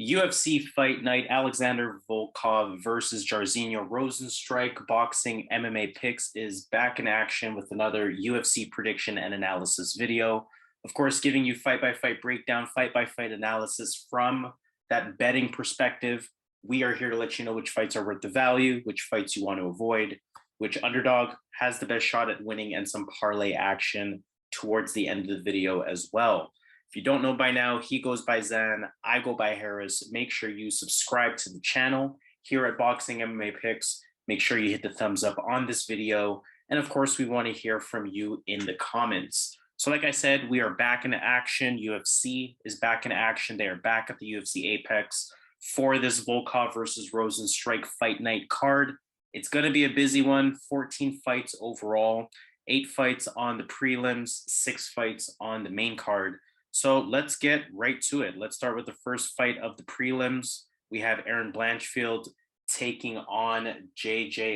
UFC Fight Night, Alexander Volkov versus Jairzinho Rozenstruik boxing MMA picks is back in action with another UFC prediction and analysis video. Of course, giving you fight-by-fight breakdown, fight-by-fight analysis from that betting perspective. We are here to let you know which fights are worth the value, which fights you want to avoid, which underdog has the best shot at winning, and some parlay action towards the end of the video as well. If you don't know by now, he goes by Zan, I go by Harris. Make sure you subscribe to the channel here at Boxing MMA Picks. Make sure you hit the thumbs up on this video. And of course, we want to hear from you in the comments. So like I said, we are back in action. UFC is back in action. They are back at the UFC Apex for this Volkov versus Rozenstruik Fight Night card. It's going to be a busy one, 14 fights overall, 8 fights on the prelims, 6 fights on the main card. So let's get right to it. Let's start with the first fight of the prelims. We have Erin Blanchfield taking on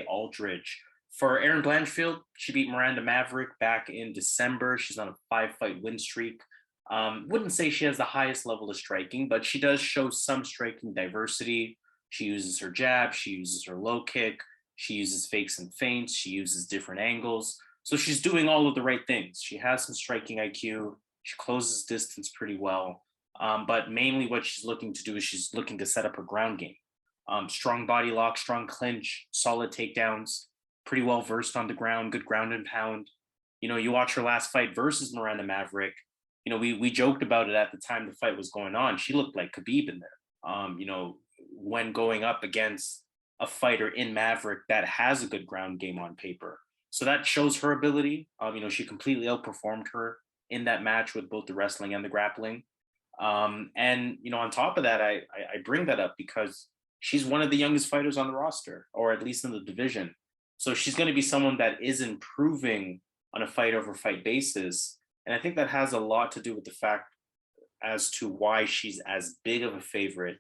Aldrich. For Erin Blanchfield, she beat Miranda Maverick back in December. She's on a 5-fight win streak. Wouldn't say she has the highest level of striking, but she does show some striking diversity. She uses her jab, she uses her low kick, she uses fakes and feints, she uses different angles. So she's doing all of the right things. She has some striking IQ. She closes distance pretty well, but mainly what she's looking to do is she's looking to set up her ground game. Strong body lock, strong clinch, solid takedowns, pretty well versed on the ground, good ground and pound. You know, you watch her last fight versus Miranda Maverick. You know, we joked about it at the time the fight was going on. She looked like Khabib in there. You know, when going up against a fighter in Maverick that has a good ground game on paper. So that shows her ability. You know, she completely outperformed her in that match with both the wrestling and the grappling. And, you know, on top of that, I bring that up because she's one of the youngest fighters on the roster, or at least in the division. So she's going to be someone that is improving on a fight over fight basis. And I think that has a lot to do with the fact as to why she's as big of a favorite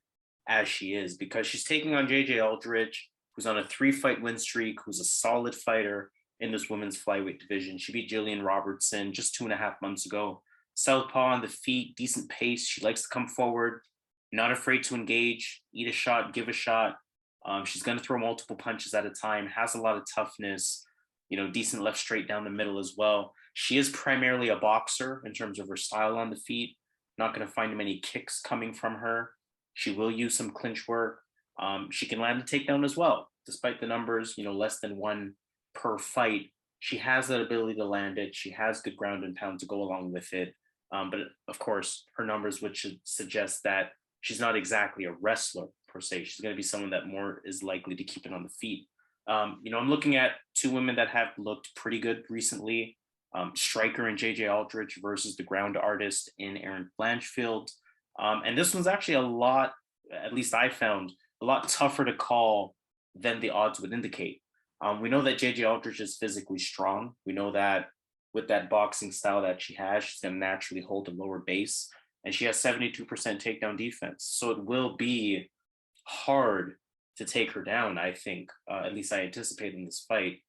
as she is, because she's taking on Aldrich, who's on a 3-fight win streak, who's a solid fighter in this women's flyweight division. She beat Jillian Robertson just 2.5 months ago. Southpaw on the feet, decent pace. She likes to come forward, not afraid to engage, eat a shot, give a shot. She's going to throw multiple punches at a time, has a lot of toughness, you know, decent left straight down the middle as well. She is primarily a boxer in terms of her style on the feet. Not going to find many kicks coming from her. She will use some clinch work. She can land a takedown as well, despite the numbers, you know, less than 1 per fight. She has that ability to land it. She has good ground and pound to go along with it. But of course, her numbers would suggest that she's not exactly a wrestler per se. She's going to be someone that more is likely to keep it on the feet. You know, I'm looking at 2 women that have looked pretty good recently. Striker and Aldrich versus the ground artist in Erin Blanchfield. And this one's actually a lot, at least I found, a lot tougher to call than the odds would indicate. We know that Aldrich is physically strong. We know that with that boxing style that she has, she's going to naturally hold a lower base. And she has 72% takedown defense. So it will be hard to take her down, I think. At least I anticipate in this fight.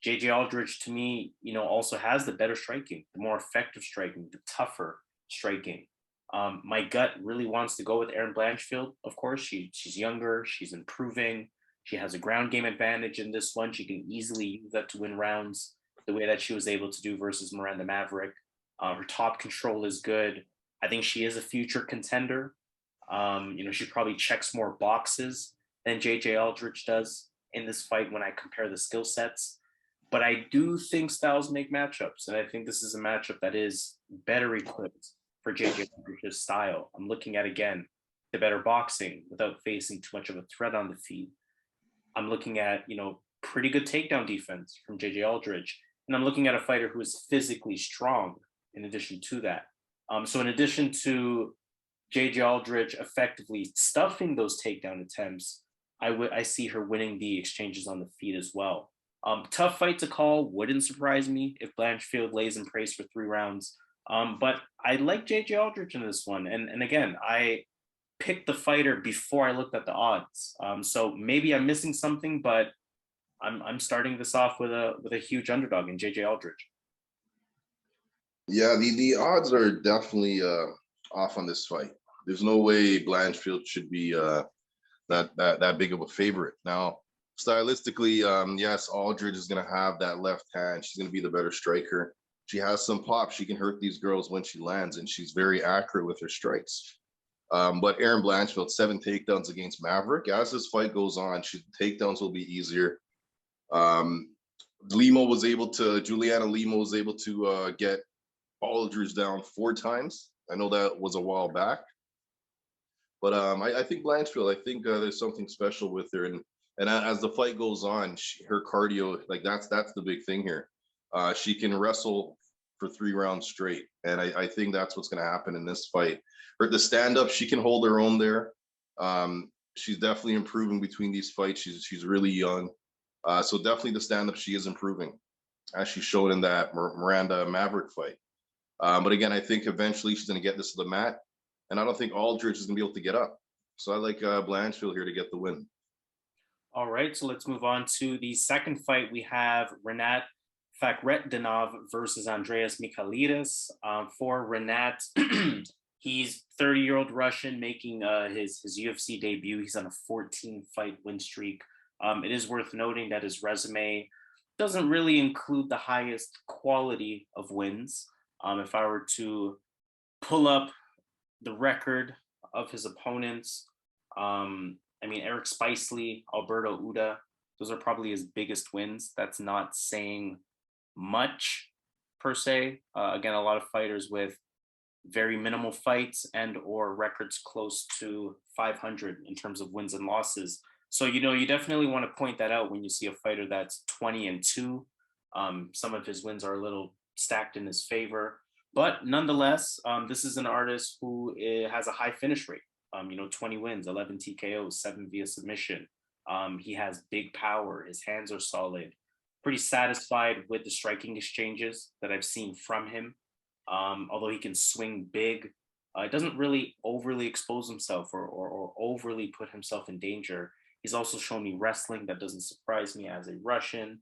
Aldrich, to me, you know, also has the better striking, the more effective striking, the tougher striking. My gut really wants to go with Erin Blanchfield. Of course, she's younger. She's improving. She has a ground game advantage in this one. She can easily use that to win rounds the way that she was able to do versus Miranda Maverick. Her top control is good. I think she is a future contender. You know, she probably checks more boxes than Aldrich does in this fight when I compare the skill sets. But I do think styles make matchups. And I think this is a matchup that is better equipped for Aldrich's style. I'm looking at, again, the better boxing without facing too much of a threat on the feet. I'm looking at, you know, pretty good takedown defense from Aldrich. And I'm looking at a fighter who is physically strong in addition to that. So in addition to Aldrich effectively stuffing those takedown attempts, I see her winning the exchanges on the feet as well. Tough fight to call. Wouldn't surprise me if Blanchfield lays in praise for 3 rounds. But I like Aldrich in this one. And again, I picked the fighter before I looked at the odds. So maybe I'm missing something, but I'm starting this off with a huge underdog in Aldrich. Yeah, the odds are definitely off on this fight. There's no way Blanchfield should be that big of a favorite. Now, stylistically, yes, Aldrich is going to have that left hand. She's going to be the better striker. She has some pop. She can hurt these girls when she lands, and she's very accurate with her strikes. But Erin Blanchfield, 7 takedowns against Maverick. As this fight goes on, takedowns will be easier. Juliana Lima was able to get Aldrich down 4 times. I know that was a while back. But I think Blanchfield, I think there's something special with her. And as the fight goes on, her cardio, like that's the big thing here. She can wrestle for 3 rounds straight. And I think that's what's going to happen in this fight. The stand-up, she can hold her own there. She's definitely improving between these fights. She's really young. So definitely the stand-up, she is improving, as she showed in that Miranda Maverick fight. But again, I think eventually she's going to get this to the mat. And I don't think Aldrich is going to be able to get up. So I like Blanchfield here to get the win. All right, so let's move on to the second fight. We have Rinat Fakhretdinov versus Andreas Michailidis. For Rinat, he's 30-year-old Russian making his UFC debut. He's on a 14-fight win streak. It is worth noting that his resume doesn't really include the highest quality of wins. If I were to pull up the record of his opponents, Eric Spicely, Alberto Uda, those are probably his biggest wins. That's not saying much per se. Again, a lot of fighters with very minimal fights and or records close to 500 in terms of wins and losses. So, you definitely want to point that out when you see a fighter that's 20-2. Some of his wins are a little stacked in his favor. But nonetheless, this is an artist who has a high finish rate. 20 wins, 11 TKOs, 7 via submission. He has big power. His hands are solid. Pretty satisfied with the striking exchanges that I've seen from him. Although he can swing big, it doesn't really overly expose himself or overly put himself in danger. He's also shown me wrestling that doesn't surprise me as a Russian.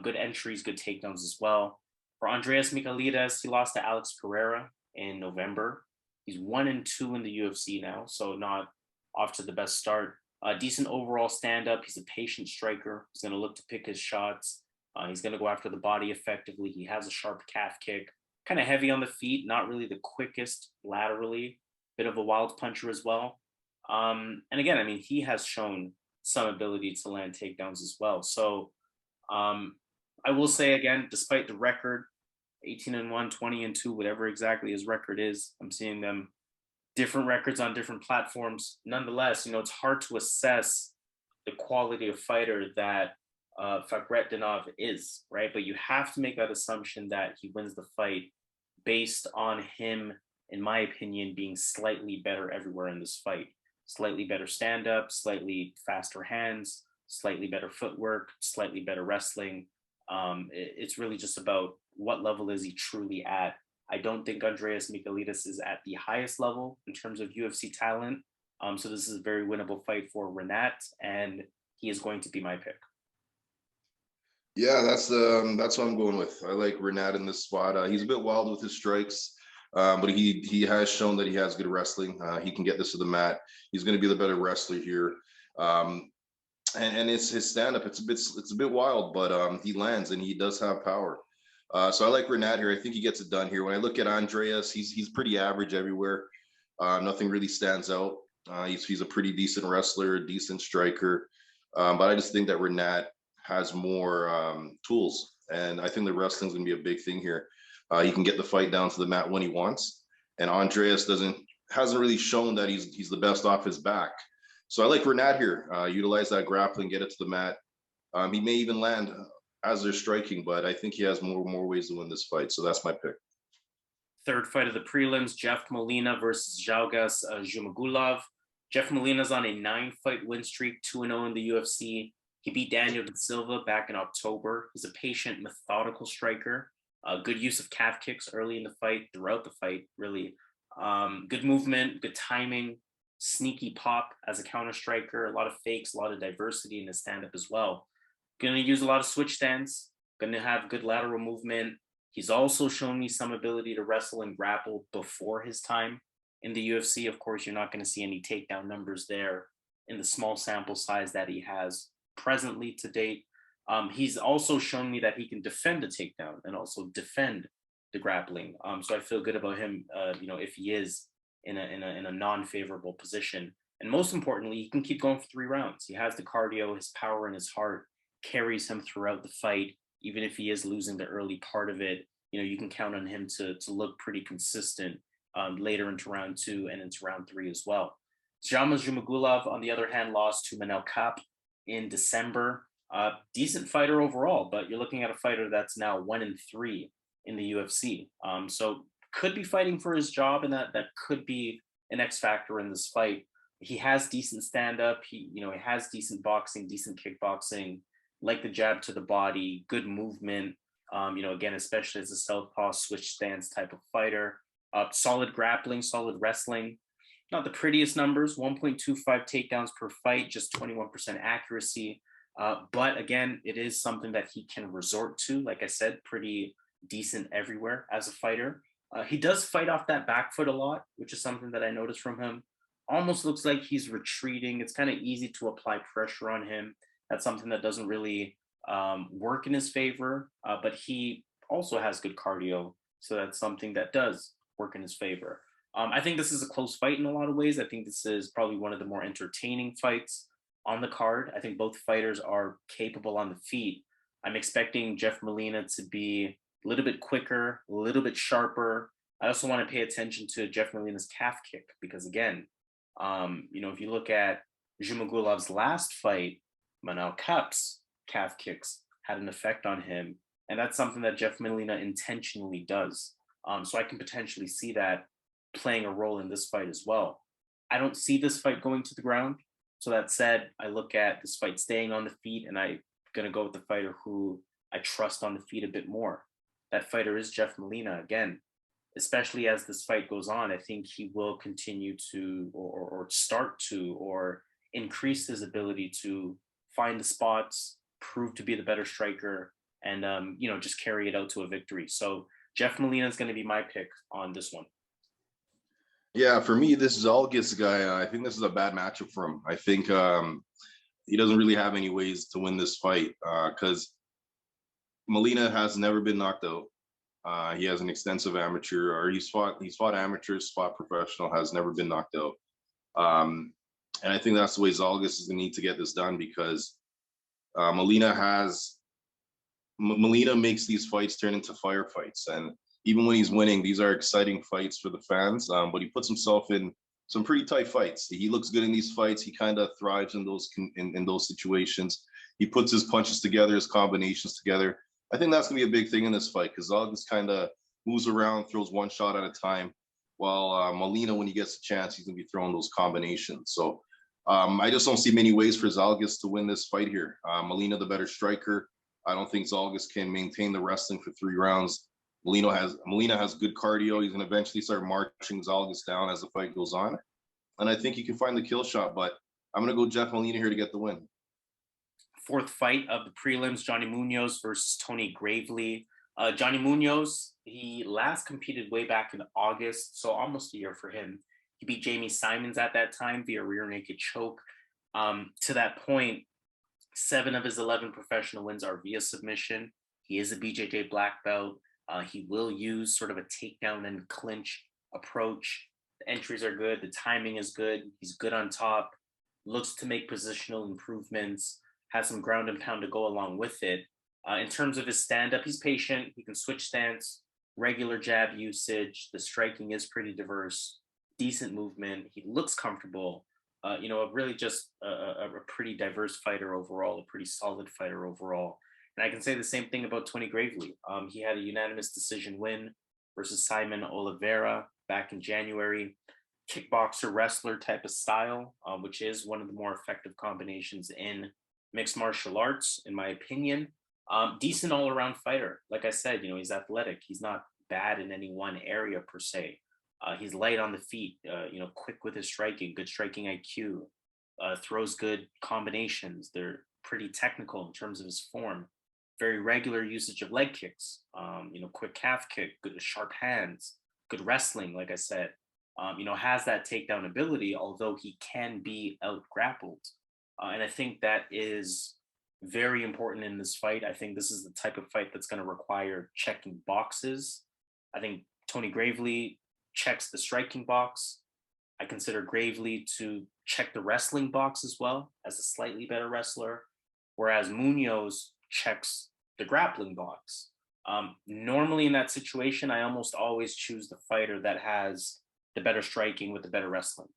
Good entries, good takedowns as well. For Andreas Michailidis, he lost to Alex Pereira in November. He's 1-2 in the UFC now, so not off to the best start. Decent overall stand-up. He's a patient striker. He's going to look to pick his shots. He's going to go after the body effectively. He has a sharp calf kick. Kind of heavy on the feet, not really the quickest laterally. Bit of a wild puncher as well. And again, he has shown some ability to land takedowns as well. So I will say again, despite the record, 18-1, 20-2, whatever exactly his record is, I'm seeing them different records on different platforms. Nonetheless, it's hard to assess the quality of fighter that Fakhretdinov is, right? But you have to make that assumption that he wins the fight based on him, in my opinion, being slightly better everywhere in this fight. Slightly better stand-up, slightly faster hands, slightly better footwork, slightly better wrestling. It's really just about what level is he truly at. I don't think Andreas Michailidis is at the highest level in terms of UFC talent. So this is a very winnable fight for Rinat, and he is going to be my pick. Yeah, that's what I'm going with. I like Rinat in this spot. He's a bit wild with his strikes, but he has shown that he has good wrestling. He can get this to the mat. He's going to be the better wrestler here. And it's his stand-up. It's a bit wild, but he lands and he does have power. So I like Rinat here. I think he gets it done here. When I look at Andreas, he's pretty average everywhere. Nothing really stands out. He's a pretty decent wrestler, decent striker. But I just think that Rinat has more tools. And I think the wrestling is going to be a big thing here. He can get the fight down to the mat when he wants. And Andreas hasn't really shown that he's the best off his back. So I like Rinat here. Utilize that grappling, get it to the mat. He may even land as they're striking, but I think he has more ways to win this fight. So that's my pick. Third fight of the prelims, Jeff Molina versus Zhalgas Zhumagulov. Jeff Molina's on a 9-fight win streak, 2-0 in the UFC. He beat Daniel Silva back in October. He's a patient, methodical striker. Good use of calf kicks early in the fight, throughout the fight, really. Good movement, good timing, sneaky pop as a counter striker, a lot of fakes, a lot of diversity in his stand-up as well. Going to use a lot of switch stance, going to have good lateral movement. He's also shown me some ability to wrestle and grapple before his time In the UFC, of course, you're not going to see any takedown numbers there in the small sample size that he has presently to date. He's also shown me that he can defend a takedown and also defend the grappling. So I feel good about him, if he is in a non-favorable position. And most importantly, he can keep going for 3 rounds. He has the cardio, his power and his heart carries him throughout the fight. Even if he is losing the early part of it, you can count on him to look pretty consistent later into round 2 and into round 3 as well. Zhumagulov, on the other hand, lost to Manel Kape in December. Decent fighter overall, but you're looking at a fighter that's now 1-3 in the UFC. So could be fighting for his job, and that could be an X factor in this fight. He has decent stand-up. He has decent boxing, decent kickboxing, like the jab to the body, good movement. Again, especially as a southpaw switch stance type of fighter. Solid grappling, solid wrestling. Not the prettiest numbers, 1.25 takedowns per fight, just 21% accuracy. But again, it is something that he can resort to. Like I said, pretty decent everywhere as a fighter. He does fight off that back foot a lot, which is something that I noticed from him. Almost looks like he's retreating. It's kind of easy to apply pressure on him. That's something that doesn't really work in his favor, but he also has good cardio. So that's something that does work in his favor. I think this is a close fight in a lot of ways. I think this is probably one of the more entertaining fights on the card. I think both fighters are capable on the feet. I'm expecting Jeff Molina to be a little bit quicker, a little bit sharper. I also want to pay attention to Jeff Molina's calf kick because, again, if you look at Zhumagulov's last fight, Manel Kape's calf kicks had an effect on him. And that's something that Jeff Molina intentionally does. So I can potentially see that playing a role in this fight as well. I don't see this fight going to the ground. So that said, I look at this fight staying on the feet, and I'm going to go with the fighter who I trust on the feet a bit more. That fighter is Jeff Molina. Again, especially as this fight goes on, I think he will continue to or start to or increase his ability to find the spots, prove to be the better striker, and just carry it out to a victory. So Jeff Molina is going to be my pick on this one. Yeah, for me, this Zhalgas guy, I think this is a bad matchup for him. I think he doesn't really have any ways to win this fight because Molina has never been knocked out. He has an extensive amateur, or he's fought amateurs, fought professional, has never been knocked out. And I think that's the way Zhalgas is going to need to get this done because Molina makes these fights turn into firefights. And even when he's winning, these are exciting fights for the fans, but he puts himself in some pretty tight fights. He looks good in these fights. He kind of thrives in those situations. He puts his punches together, his combinations together. I think that's going to be a big thing in this fight because Zhalgas kind of moves around, throws one shot at a time, while Molina, when he gets a chance, he's going to be throwing those combinations. So I just don't see many ways for Zhalgas to win this fight here. Molina, the better striker. I don't think Zhalgas can maintain the wrestling for 3 rounds. Molina has good cardio. He's going to eventually start marching Zhalgas down as the fight goes on. And I think he can find the kill shot, but I'm going to go Jeff Molina here to get the win. 4th fight of the prelims, Johnny Munoz versus Tony Gravely. Johnny Munoz, he last competed way back in August, so almost a year for him. He beat Jamie Simons at that time via rear naked choke. To that point, 7 of his 11 professional wins are via submission. He is a BJJ black belt. He will use sort of a takedown and clinch approach. The entries are good. The timing is good. He's good on top. Looks to make positional improvements. Has some ground and pound to go along with it. In terms of his stand-up, he's patient. He can switch stance, regular jab usage. The striking is pretty diverse. Decent movement. He looks comfortable. Really just a pretty diverse fighter overall, a pretty solid fighter overall. And I can say the same thing about Tony Gravely. He had a unanimous decision win versus Simon Oliveira back in January. Kickboxer, wrestler type of style, which is one of the more effective combinations in mixed martial arts, in my opinion. Decent all-around fighter. Like I said, he's athletic. He's not bad in any one area per se. He's light on the feet, quick with his striking, good striking IQ, throws good combinations. They're pretty technical in terms of his form. Very regular usage of leg kicks, quick calf kick, good sharp hands, good wrestling, like I said. has that takedown ability, although he can be out grappled. And I think that is very important in this fight. I think this is the type of fight that's going to require checking boxes. I think Tony Gravely checks the striking box. I consider Gravely to check the wrestling box as well, as a slightly better wrestler, whereas Munoz checks the grappling box. Normally in that situation, I almost always choose the fighter that has the better striking with the better wrestling,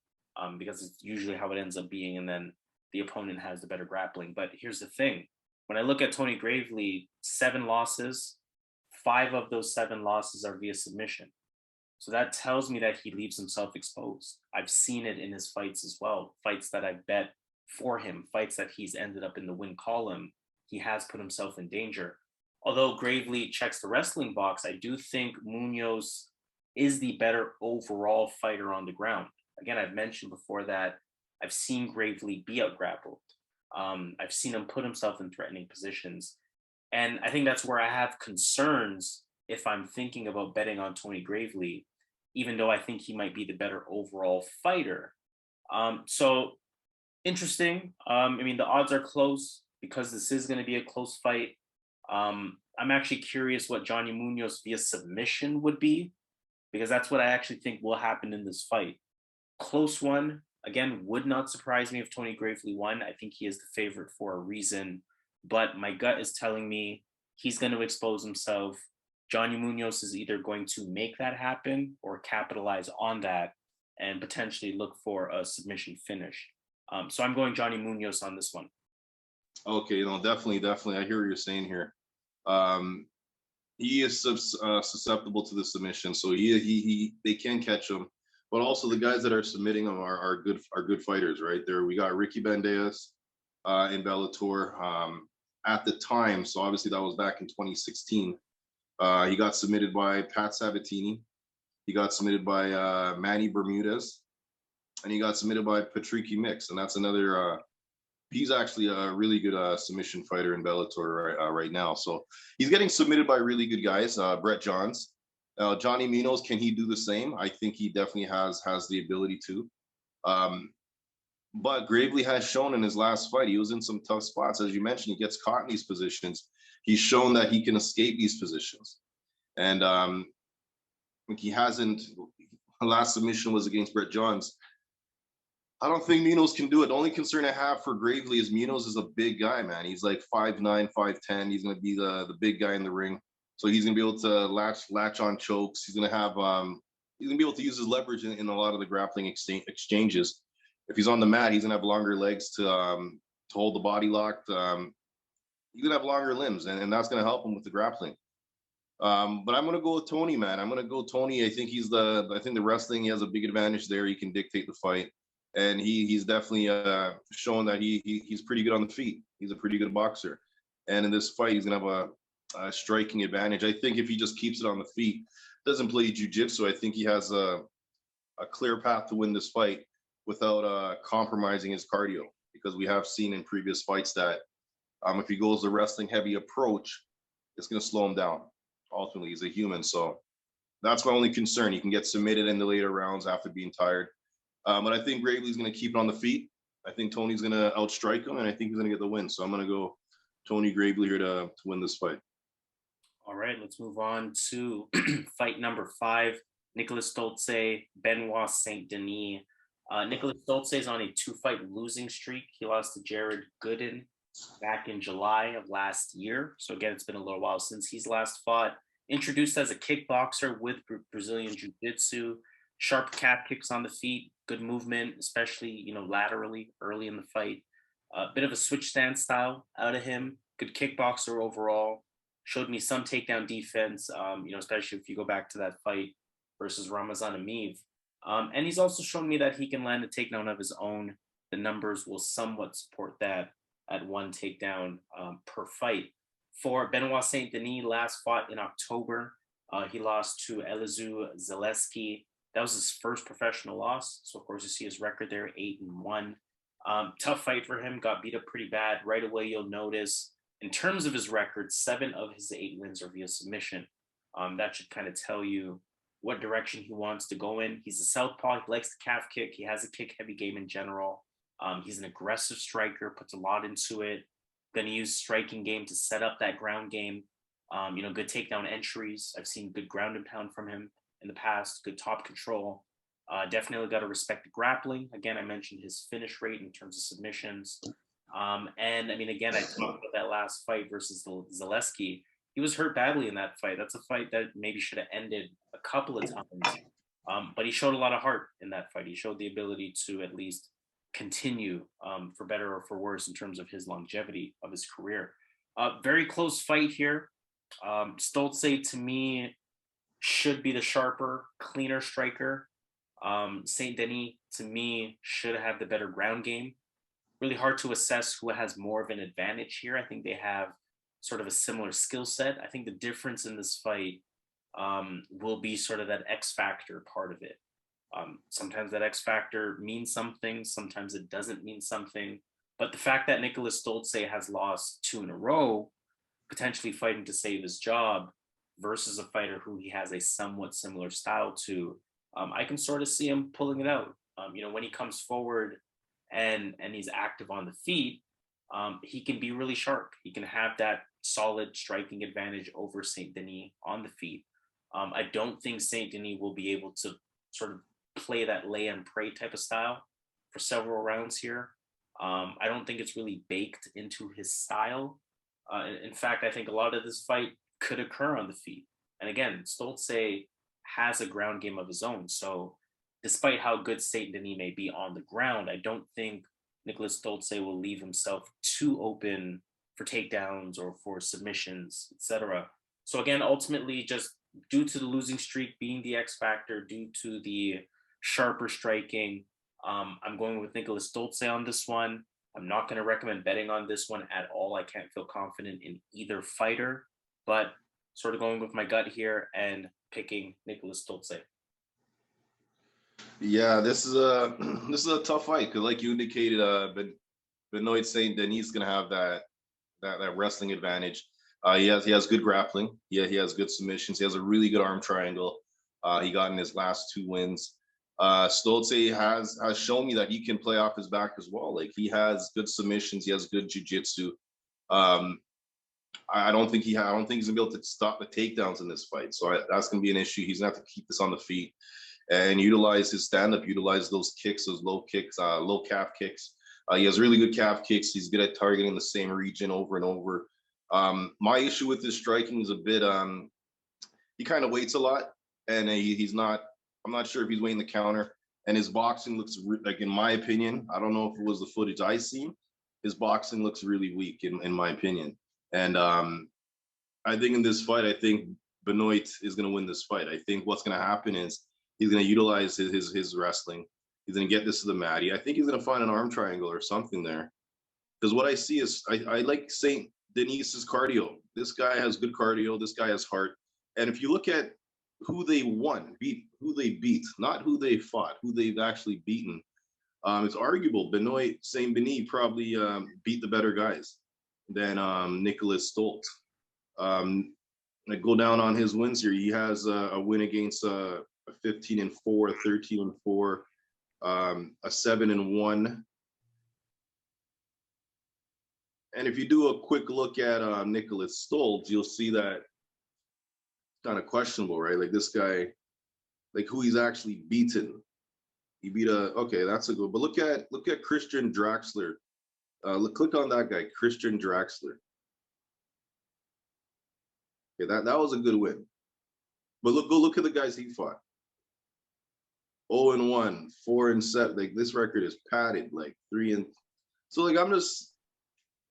because it's usually how it ends up being. And then the opponent has the better grappling. But here's the thing. When I look at Tony Gravely, 7 losses, 5 of those 7 losses are via submission. So that tells me that he leaves himself exposed. I've seen it in his fights as well. Fights that I've bet for him, fights that he's ended up in the win column, he has put himself in danger. Although Gravely checks the wrestling box, I do think Munoz is the better overall fighter on the ground. Again, I've mentioned before that I've seen Gravely be out grappled. I've seen him put himself in threatening positions. And I think that's where I have concerns if I'm thinking about betting on Tony Gravely, even though I think he might be the better overall fighter. So interesting. The odds are close because this is going to be a close fight. I'm actually curious what Johnny Munoz via submission would be, because that's what I actually think will happen in this fight. Close one. Again, would not surprise me if Tony Gravely won. I think he is the favorite for a reason, but my gut is telling me he's going to expose himself. Johnny Munoz is either going to make that happen or capitalize on that and potentially look for a submission finish. So I'm going Johnny Munoz on this one. Okay, definitely. I hear what you're saying here. He is susceptible to the submission, so they can catch him. But also the guys that are submitting him are good fighters, right? There we got Ricky Banderas in Bellator at the time. So obviously that was back in 2016. He got submitted by Pat Sabatini. He got submitted by Manny Bermudez, and he got submitted by Patricky Mix, and that's another. He's actually a really good submission fighter in Bellator right now. So he's getting submitted by really good guys. Brett Johns. Johnny Munoz, can he do the same? I think he definitely has the ability to. But Gravely has shown in his last fight, he was in some tough spots. As you mentioned, he gets caught in these positions. He's shown that he can escape these positions. And he hasn't. The last submission was against Brett Johns. I don't think Munoz can do it. The only concern I have for Gravely is Munoz is a big guy, man. He's like 5'9", 5'10". He's going to be the big guy in the ring. So he's going to be able to latch on chokes. He's going to have he's going to be able to use his leverage in a lot of the grappling exchanges. If he's on the mat, he's going to have longer legs to hold the body locked. He's going to have longer limbs, and that's going to help him with the grappling. But I'm going to go with Tony, man. I'm going to go Tony. I think I think the wrestling, he has a big advantage there. He can dictate the fight. And he's definitely shown that he's pretty good on the feet. He's a pretty good boxer. And in this fight, he's going to have a striking advantage. I think if he just keeps it on the feet, doesn't play jiu-jitsu, I think he has a clear path to win this fight without compromising his cardio. Because we have seen in previous fights that if he goes the wrestling heavy approach, it's going to slow him down. Ultimately, he's a human. So that's my only concern. He can get submitted in the later rounds after being tired. But I think Gravely's going to keep it on the feet. I think Tony's going to outstrike him, and I think he's going to get the win. So I'm going to go Tony Gravely here to win this fight. All right, let's move on to fight number 5. Niklas Stolze, Benoit Saint-Denis. Niklas Stolze is on a 2-fight losing streak. He lost to Jared Gooden back in July of last year. So again, it's been a little while since he's last fought. Introduced as a kickboxer with Brazilian Jiu-Jitsu, sharp calf kicks on the feet, good movement, especially, laterally early in the fight. A bit of a switch stance style out of him. Good kickboxer overall. Showed me some takedown defense, especially if you go back to that fight versus Ramazan Amiv. And he's also shown me that he can land a takedown of his own. The numbers will somewhat support that at 1 takedown per fight. For Benoit Saint-Denis, last fought in October. He lost to Elizu Zaleski. That was his first professional loss. So, of course, you see his record there, 8-1. Tough fight for him. Got beat up pretty bad. Right away, you'll notice, in terms of his record, 7 of his 8 wins are via submission. That should kind of tell you what direction he wants to go in. He's a southpaw. He likes the calf kick. He has a kick-heavy game in general. He's an aggressive striker, puts a lot into it. Going to use striking game to set up that ground game. Good takedown entries. I've seen good ground and pound from him in the past, good top control. Definitely got to respect the grappling. Again, I mentioned his finish rate in terms of submissions. And I mean, again, I talked about that last fight versus Zaleski. He was hurt badly in that fight. That's a fight that maybe should have ended a couple of times. But he showed a lot of heart in that fight. He showed the ability to at least continue for better or for worse in terms of his longevity of his career. Very close fight here. Stolze, to me, should be the sharper, cleaner striker. Saint-Denis, to me, should have the better ground game. Really hard to assess who has more of an advantage here. I think they have sort of a similar skill set. I think the difference in this fight will be sort of that X factor part of it. Sometimes that X factor means something, sometimes it doesn't mean something. But the fact that Niklas Stolze has lost 2 in a row, potentially fighting to save his job, versus a fighter who he has a somewhat similar style to, I can sort of see him pulling it out. When he comes forward and he's active on the feet, he can be really sharp. He can have that solid striking advantage over Saint-Denis on the feet. I don't think Saint-Denis will be able to sort of play that lay and pray type of style for several rounds here. I don't think it's really baked into his style. In fact, I think a lot of this fight could occur on the feet. And again, Stolze has a ground game of his own. So despite how good Saint-Denis may be on the ground, I don't think Niklas Stolze will leave himself too open for takedowns or for submissions, etc. So again, ultimately, just due to the losing streak being the X factor, due to the sharper striking, I'm going with Niklas Stolze on this one. I'm not going to recommend betting on this one at all. I can't feel confident in either fighter, but sort of going with my gut here and picking Niklas Stolze. Yeah, this is a tough fight because, like you indicated, Benoit Saint-Denis is going to have that wrestling advantage. He has good grappling. Yeah, he has good submissions. He has a really good arm triangle. He got in his last 2 wins. Stolze has shown me that he can play off his back as well. Like, he has good submissions. He has good jiu-jitsu. I don't think he's gonna be able to stop the takedowns in this fight. So that's gonna be an issue. He's gonna have to keep this on the feet and utilize his stand-up, utilize those kicks, those low kicks, low calf kicks. He has really good calf kicks. He's good at targeting the same region over and over. My issue with his striking is a bit, he kind of waits a lot, and I'm not sure if he's waiting the counter. And his boxing looks, like, in my opinion, I don't know if it was the footage I seen, his boxing looks really weak in my opinion. And I think in this fight, I think Benoit is going to win this fight. I think what's going to happen is he's going to utilize his wrestling. He's going to get this to the mat. I think he's going to find an arm triangle or something there. Because what I see is, I like Saint-Denis's cardio. This guy has good cardio. This guy has heart. And if you look at who they who they beat, not who they fought, who they've actually beaten, it's arguable Benoit Saint-Denis probably beat the better guys than Niklas Stolze. I go down on his wins here. He has a win against a 15-4, a 13-4, a 7-1. And if you do a quick look at Niklas Stolze, you'll see that kind of questionable, right? Like, this guy, like, who he's actually beaten. He beat okay, that's a good. But look at Christian Draxler. Click on that guy, Christian Draxler. Okay, that was a good win. But go look at the guys he fought. 0-1, 4-7. Like, this record is padded, like 3. So, like, I'm just,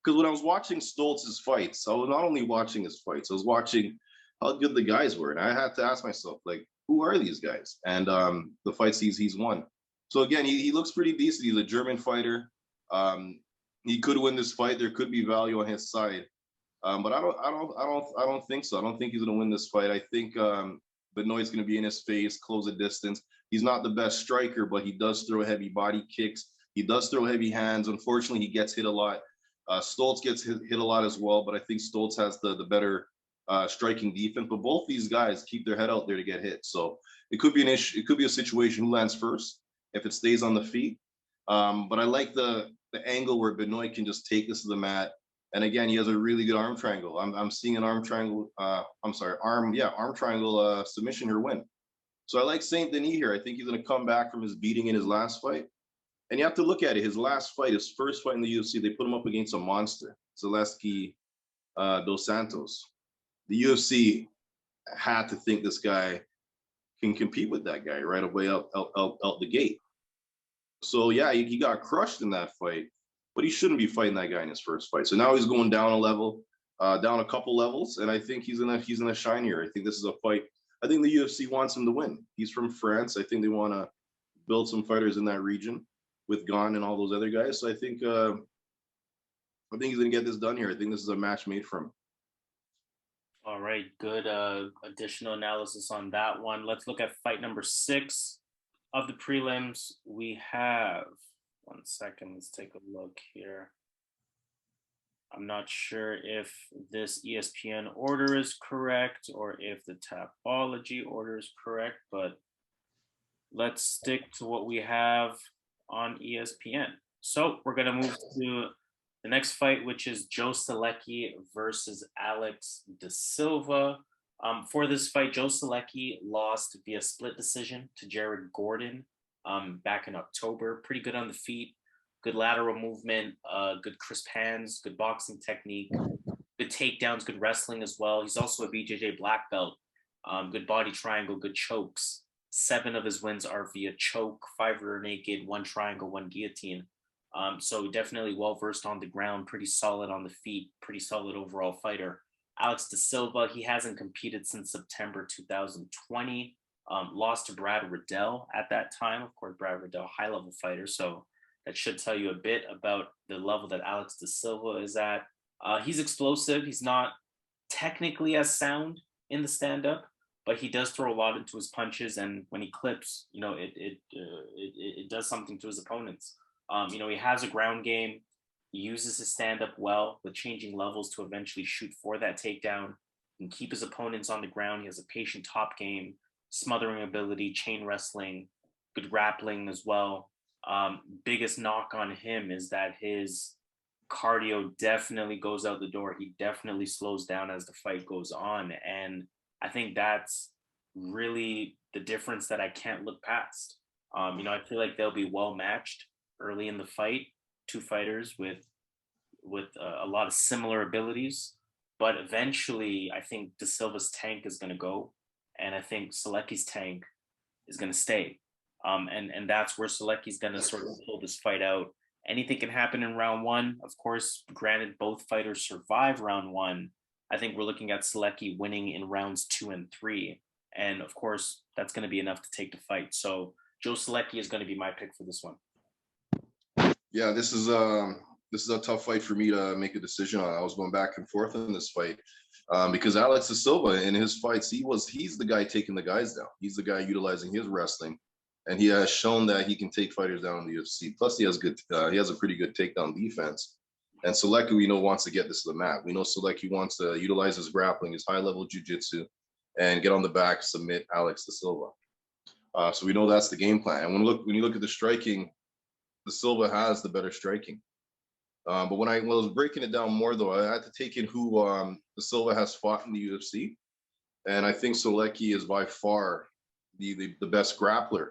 because when I was watching Stolze's fights, I was not only watching his fights, I was watching how good the guys were, and I had to ask myself, like, who are these guys? And the fights he's won. So again, he looks pretty decent. He's a German fighter. He could win this fight. There could be value on his side, but I don't think so. I don't think he's going to win this fight. I think Benoit's going to be in his face, close the distance. He's not the best striker, but he does throw heavy body kicks. He does throw heavy hands. Unfortunately, he gets hit a lot. Stolze gets hit a lot as well, but I think Stolze has the better striking defense, but both these guys keep their head out there to get hit. So it could be an issue. It could be a situation who lands first if it stays on the feet. But I like the angle where Benoit can just take this to the mat. And again, he has a really good arm triangle. I'm seeing an arm triangle. Arm triangle submission here win. So I like Saint-Denis here. I think he's going to come back from his beating in his last fight. And you have to look at it. His last fight, his first fight in the UFC, they put him up against a monster, Solecki dos Santos. The UFC had to think this guy can compete with that guy right away out the gate. So yeah, he got crushed in that fight, but he shouldn't be fighting that guy in his first fight. So now he's going down a level, down a couple levels, and I think he's gonna shine here. I think this is a fight. I think the UFC wants him to win. He's from France. I think they want to build some fighters in that region with Gon and all those other guys. So I think he's gonna get this done here. I think this is a match made for him. All right, good additional analysis on that one. Let's look at fight number 6 of the prelims. We have, 1 second, let's take a look here. I'm not sure if this ESPN order is correct or if the Tapology order is correct, but let's stick to what we have on ESPN. So we're going to move to the next fight, which is Joe Solecki versus Alex de Silva. For this fight, Joe Solecki lost via split decision to Jared Gordon back in October. Pretty good on the feet, good lateral movement, good crisp hands, good boxing technique, good takedowns, good wrestling as well. He's also a BJJ black belt, good body triangle, good chokes. 7 of his wins are via choke, 5 rear naked, 1 triangle, 1 guillotine. So definitely well-versed on the ground, pretty solid on the feet, pretty solid overall fighter. Alex de Silva, he hasn't competed since September 2020, lost to Brad Riddell at that time. Of course, Brad Riddell, high-level fighter, so that should tell you a bit about the level that Alex de Silva is at. He's explosive. He's not technically as sound in the stand-up, but he does throw a lot into his punches, and when he clips, you know, it does something to his opponents. You know, he has a ground game. He uses his stand-up well with changing levels to eventually shoot for that takedown and keep his opponents on the ground. He has a patient top game, smothering ability, chain wrestling, good grappling as well. Biggest knock on him is that his cardio definitely goes out the door. He definitely slows down as the fight goes on. And I think that's really the difference that I can't look past. You know, I feel like they'll be well matched early in the fight, 2 fighters with a lot of similar abilities, but eventually I think De Silva's tank is going to go, and I think Solecki's tank is going to stay, and that's where Solecki's going to sort of pull this fight out. Anything can happen in round 1, of course. Granted, both fighters survive round 1. I think we're looking at Solecki winning in rounds 2 and 3, and of course that's going to be enough to take the fight. So Joe Solecki is going to be my pick for this one. Yeah, this is a tough fight for me to make a decision on. I was going back and forth in this fight because Alex de Silva in his fights, he's the guy taking the guys down. He's the guy utilizing his wrestling, and he has shown that he can take fighters down in the UFC. Plus, he has a pretty good takedown defense. And Solecki, we know, wants to get this to the mat. We know Solecki wants to utilize his grappling, his high-level jiu-jitsu, and get on the back, submit Alex de Silva. So we know that's the game plan. And when you look at the striking, De Silva has the better striking. But when I was breaking it down more, though, I had to take in who De Silva has fought in the UFC. And I think Solecki is by far the best grappler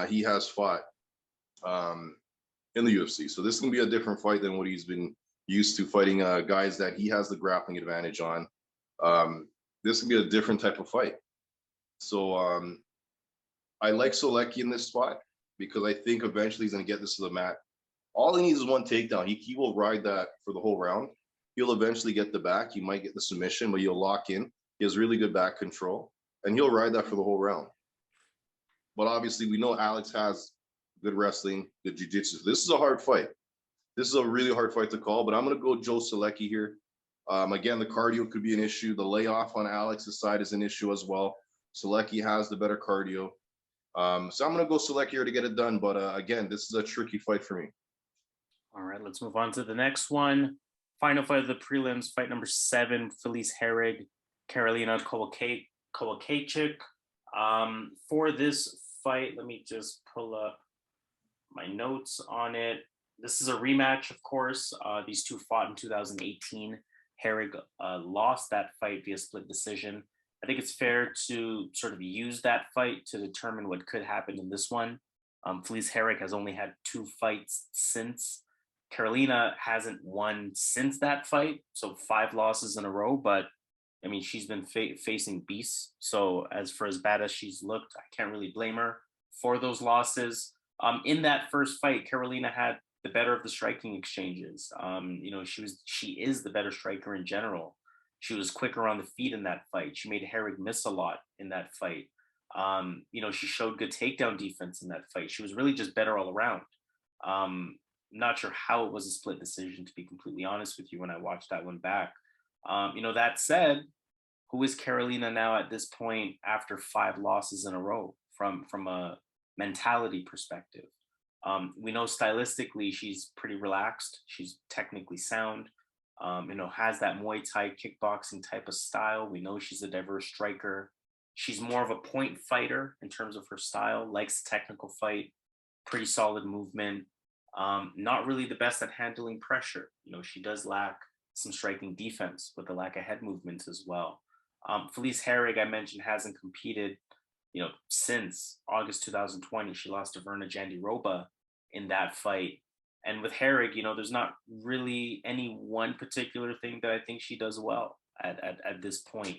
he has fought in the UFC. So this is going to be a different fight than what he's been used to fighting guys that he has the grappling advantage on. This will be a different type of fight. So I like Solecki in this spot because I think eventually he's going to get this to the mat. All he needs is 1 takedown. He will ride that for the whole round. He'll eventually get the back. He might get the submission, but he'll lock in. He has really good back control, and he'll ride that for the whole round. But obviously, we know Alex has good wrestling, good jiu-jitsu. This is a hard fight. This is a really hard fight to call, but I'm going to go Joe Solecki here. Again, the cardio could be an issue. The layoff on Alex's side is an issue as well. Solecki has the better cardio. So I'm going to go Solecki here to get it done. But again, this is a tricky fight for me. All right, let's move on to the next one. Final fight of the prelims, fight number 7, Felice Herrig, Karolina Kowalkiewicz. For this fight, let me just pull up my notes on it. This is a rematch, of course. These two fought in 2018. Herrig lost that fight via split decision. I think it's fair to sort of use that fight to determine what could happen in this one. Felice Herrig has only had 2 fights since. Karolina hasn't won since that fight, so 5 losses in a row. But I mean, she's been facing beasts. So as bad as she's looked, I can't really blame her for those losses. In that first fight, Karolina had the better of the striking exchanges. She is the better striker in general. She was quicker on the feet in that fight. She made Herrig miss a lot in that fight. She showed good takedown defense in that fight. She was really just better all around. I'm not sure how it was a split decision, to be completely honest with you, when I watched that one back. That said, who is Karolina now at this point after 5 losses in a row from a mentality perspective? We know stylistically she's pretty relaxed. She's technically sound, has that Muay Thai kickboxing type of style. We know she's a diverse striker. She's more of a point fighter in terms of her style, likes technical fight, pretty solid movement. Not really the best at handling pressure. She does lack some striking defense with the lack of head movements as well. Felice Herrig, I mentioned, hasn't competed, since August 2020. She lost to Verna Jandiroba in that fight. And with Herrig, there's not really any one particular thing that I think she does well at this point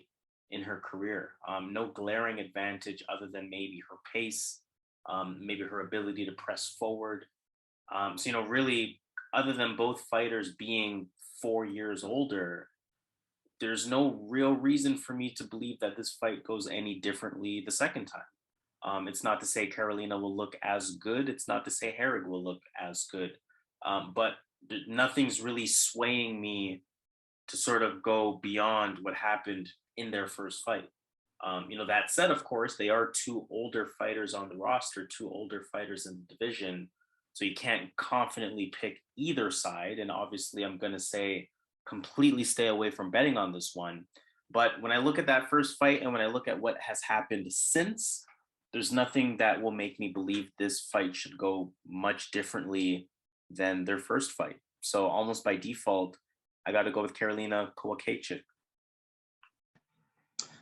in her career. No glaring advantage other than maybe her pace, maybe her ability to press forward. Really, other than both fighters being 4 years older, there's no real reason for me to believe that this fight goes any differently the second time. It's not to say Karolina will look as good. It's not to say Herrig will look as good. But nothing's really swaying me to sort of go beyond what happened in their first fight. That said, of course, they are 2 older fighters on the roster, 2 older fighters in the division. So you can't confidently pick either side. And obviously, I'm going to say completely stay away from betting on this one. But when I look at that first fight and when I look at what has happened since, there's nothing that will make me believe this fight should go much differently than their first fight. So almost by default, I got to go with Karolina Kowalkiewicz.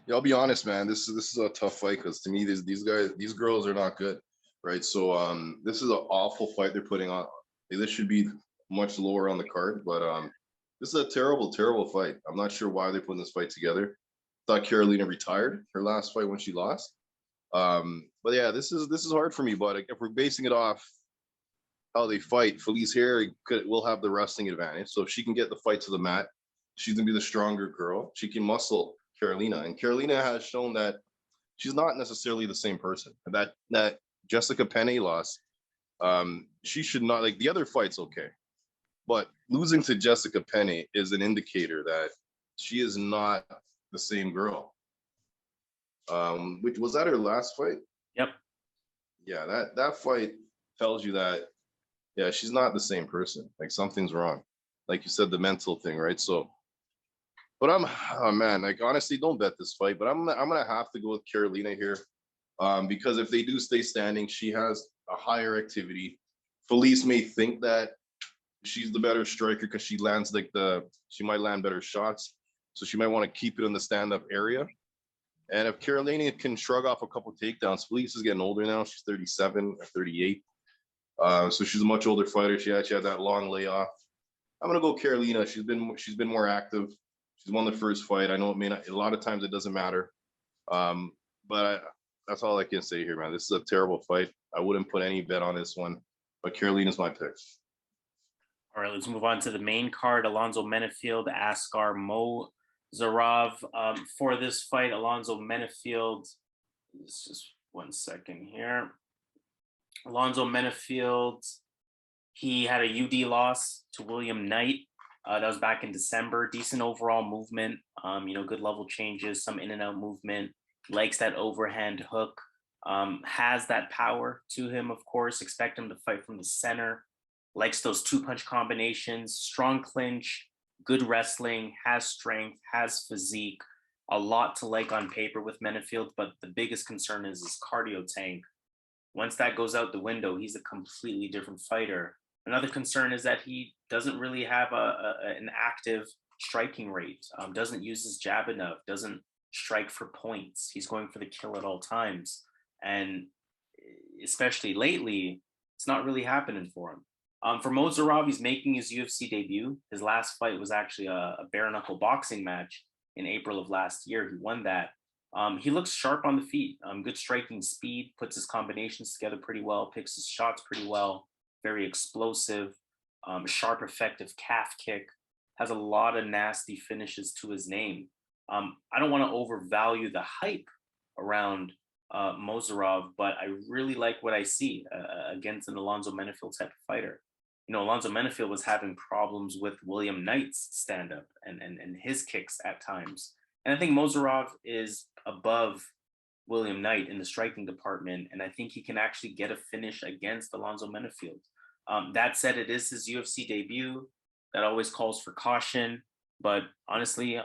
Yeah, I'll be honest, man. This is a tough fight because to me, these girls are not good, right? So this is an awful fight they're putting on. This should be much lower on the card, but this is a terrible, terrible fight. I'm not sure why they're putting this fight together. Thought Karolina retired her last fight when she lost. But yeah, this is hard for me. But if we're basing it off how they fight, Felice Herrig will have the wrestling advantage. So if she can get the fight to the mat, she's gonna be the stronger girl. She can muscle Karolina, and Karolina has shown that she's not necessarily the same person. That Jessica Penne loss, she should not, like, the other fight's okay, but losing to Jessica Penne is an indicator that she is not the same girl. Which was that her last fight? Yep. Yeah, that fight tells you that, yeah, she's not the same person. Like, something's wrong. Like you said, the mental thing, right? So, but oh man, like, honestly, don't bet this fight. But I'm gonna have to go with Karolina here, because if they do stay standing, she has a higher activity. Felice may think that she's the better striker because she might land better shots, so she might want to keep it in the stand-up area. And if Karolina can shrug off a couple takedowns, Felice is getting older now. She's 37 or 38. So she's a much older fighter. She had that long layoff. I'm gonna go Karolina. She's been more active. She's won the first fight. I know it may not. A lot of times it doesn't matter. But that's all I can say here, man. This is a terrible fight. I wouldn't put any bet on this one. But Karolina's my pick. All right, let's move on to the main card. Alonzo Menifield, Askar Mozharov. For this fight, Alonzo Menifield. Just 1 second here. Alonzo Menifield, he had a UD loss to William Knight. That was back in December. Decent overall movement, good level changes, some in and out movement, likes that overhand hook, has that power to him, of course. Expect him to fight from the center, likes those 2-punch combinations, strong clinch, good wrestling, has strength, has physique, a lot to like on paper with Menifield, but the biggest concern is his cardio tank. Once that goes out the window, he's a completely different fighter. Another concern is that he doesn't really have an active striking rate, doesn't use his jab enough, doesn't strike for points. He's going for the kill at all times. And especially lately, it's not really happening for him. For Mozharov, he's making his UFC debut. His last fight was actually a bare knuckle boxing match in April of last year. He won that. He looks sharp on the feet, good striking speed, puts his combinations together pretty well, picks his shots pretty well, very explosive, sharp, effective calf kick, has a lot of nasty finishes to his name. I don't want to overvalue the hype around Mozharov, but I really like what I see against an Alonzo Menifield type of fighter. You know, Alonzo Menifield was having problems with William Knight's stand-up and his kicks at times. And I think Mozharov is above William Knight in the striking department, and I think he can actually get a finish against Alonzo Menifield. That said, it is his UFC debut. That always calls for caution. But honestly,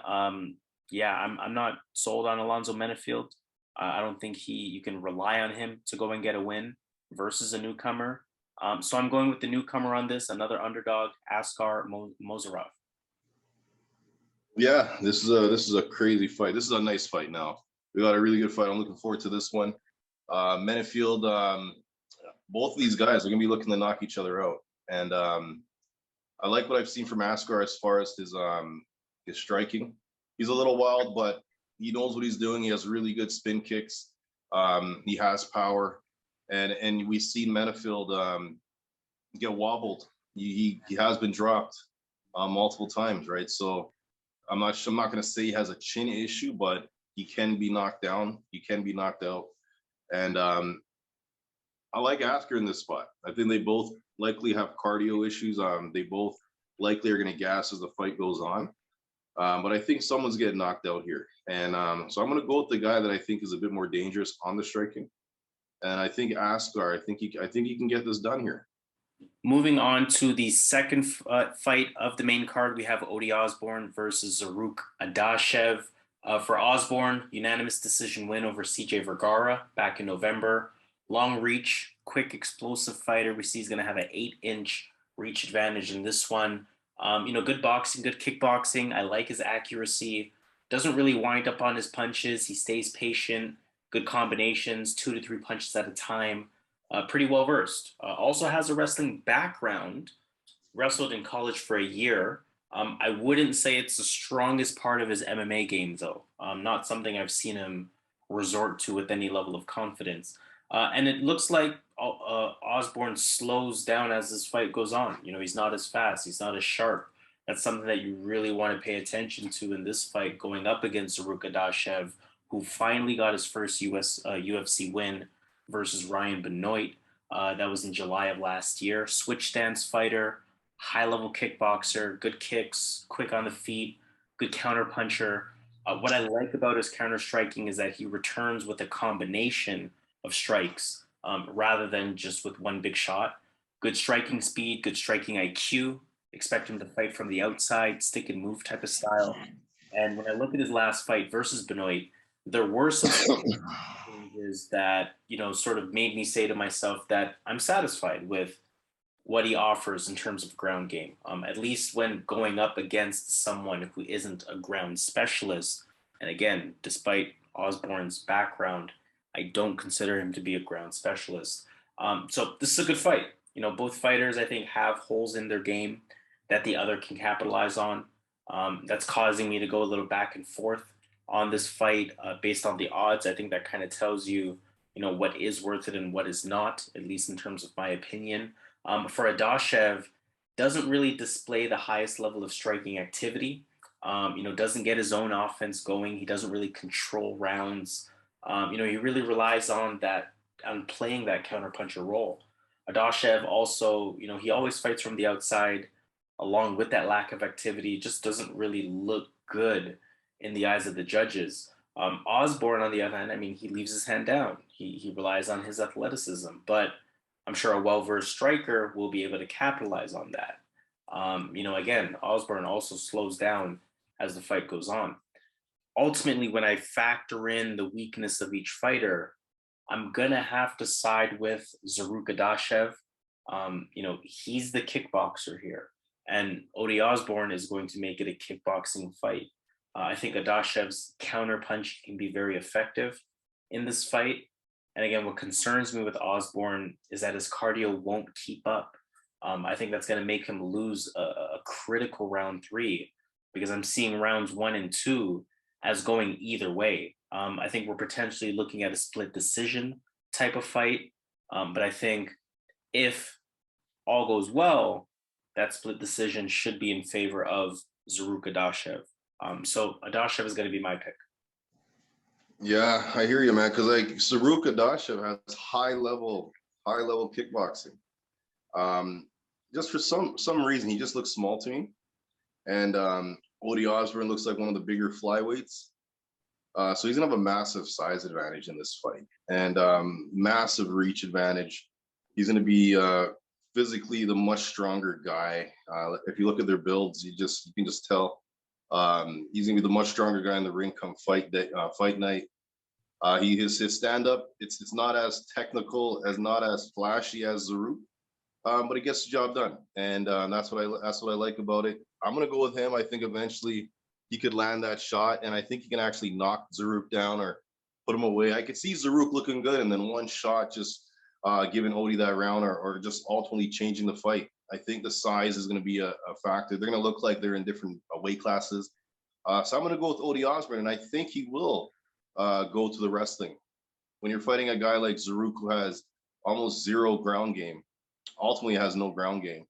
yeah, I'm not sold on Alonzo Menifield. I don't think you can rely on him to go and get a win versus a newcomer. So I'm going with the newcomer on this, another underdog, Askar Mozharov. Yeah, this is a crazy fight. This is a nice fight now. We got a really good fight. I'm looking forward to this one. Menifield, both of these guys are going to be looking to knock each other out. And I like what I've seen from Askar as far as his striking. He's a little wild, but he knows what he's doing. He has really good spin kicks. He has power. And we've seen Menifield get wobbled. He has been dropped multiple times, right? So I'm not going to say he has a chin issue, but he can be knocked down. He can be knocked out. And I like Askar in this spot. I think they both likely have cardio issues. They both likely are going to gas as the fight goes on. But I think someone's getting knocked out here. And so I'm going to go with the guy that I think is a bit more dangerous on the striking. And I think Askar, I think he can get this done here. Moving on to the second fight of the main card, we have Odi Osbourne versus Zaruk Adashev. For Osbourne, unanimous decision win over CJ Vergara back in November. Long reach, quick, explosive fighter. We see he's going to have an 8-inch reach advantage in this one. Good boxing, good kickboxing. I like his accuracy. Doesn't really wind up on his punches. He stays patient. Good combinations, 2 to 3 punches at a time. Pretty well versed. Also has a wrestling background. Wrestled in college for a year. I wouldn't say it's the strongest part of his MMA game, though. Not something I've seen him resort to with any level of confidence. And it looks like Osbourne slows down as this fight goes on. You know, he's not as fast. He's not as sharp. That's something that you really want to pay attention to in this fight going up against Zaruk Adashev, who finally got his first UFC win versus Ryan Benoit. That was in July of last year. Switch stance fighter, high-level kickboxer, good kicks, quick on the feet, good counter puncher. What I like about his counter striking is that he returns with a combination of strikes rather than just with one big shot. Good striking speed, good striking IQ. Expect him to fight from the outside, stick and move type of style. And when I look at his last fight versus Benoit, there were some changes that, sort of made me say to myself that I'm satisfied with what he offers in terms of ground game, at least when going up against someone who isn't a ground specialist. And again, despite Osbourne's background, I don't consider him to be a ground specialist. So this is a good fight. Both fighters, I think, have holes in their game that the other can capitalize on. That's causing me to go a little back and forth on this fight based on the odds. I think that kind of tells you, what is worth it and what is not, at least in terms of my opinion. For Adashev, doesn't really display the highest level of striking activity. Doesn't get his own offense going. He doesn't really control rounds. He really relies on playing that counterpuncher role. Adashev also, he always fights from the outside. Along with that lack of activity, just doesn't really look good in the eyes of the judges. Osbourne, on the other hand, he leaves his hand down. He relies on his athleticism, but I'm sure a well-versed striker will be able to capitalize on that. Again, Osbourne also slows down as the fight goes on. Ultimately, when I factor in the weakness of each fighter, I'm gonna have to side with Zaruk Adashev. He's the kickboxer here, and Odi Osbourne is going to make it a kickboxing fight. I think Adashev's counterpunch can be very effective in this fight. And again, what concerns me with Osbourne is that his cardio won't keep up. I think that's going to make him lose a critical round 3 because I'm seeing rounds 1 and 2 as going either way. I think we're potentially looking at a split decision type of fight. But I think if all goes well, that split decision should be in favor of Zaruk Adashev. So Adashev is going to be my pick. Yeah, I hear you, man. Because like Zaruk Adashev has high level kickboxing. Just for some reason, he just looks small to me. And Odi Osbourne looks like one of the bigger flyweights. So he's gonna have a massive size advantage in this fight and massive reach advantage. He's gonna be physically the much stronger guy. If you look at their builds, you can just tell he's gonna be the much stronger guy in the ring come fight night. His stand up, it's not as technical, not as flashy as Zaruk, but it gets the job done, and that's what I like about it. I'm gonna go with him. I think eventually he could land that shot, and I think he can actually knock Zaruk down or put him away. I could see Zaruk looking good, and then one shot just giving Odi that round, or just ultimately changing the fight. I think the size is going to be a factor. They're going to look like they're in different weight classes. So I'm going to go with Odi Osbourne, and I think he will go to the wrestling. When you're fighting a guy like Zaruk who has almost zero ground game, ultimately has no ground game,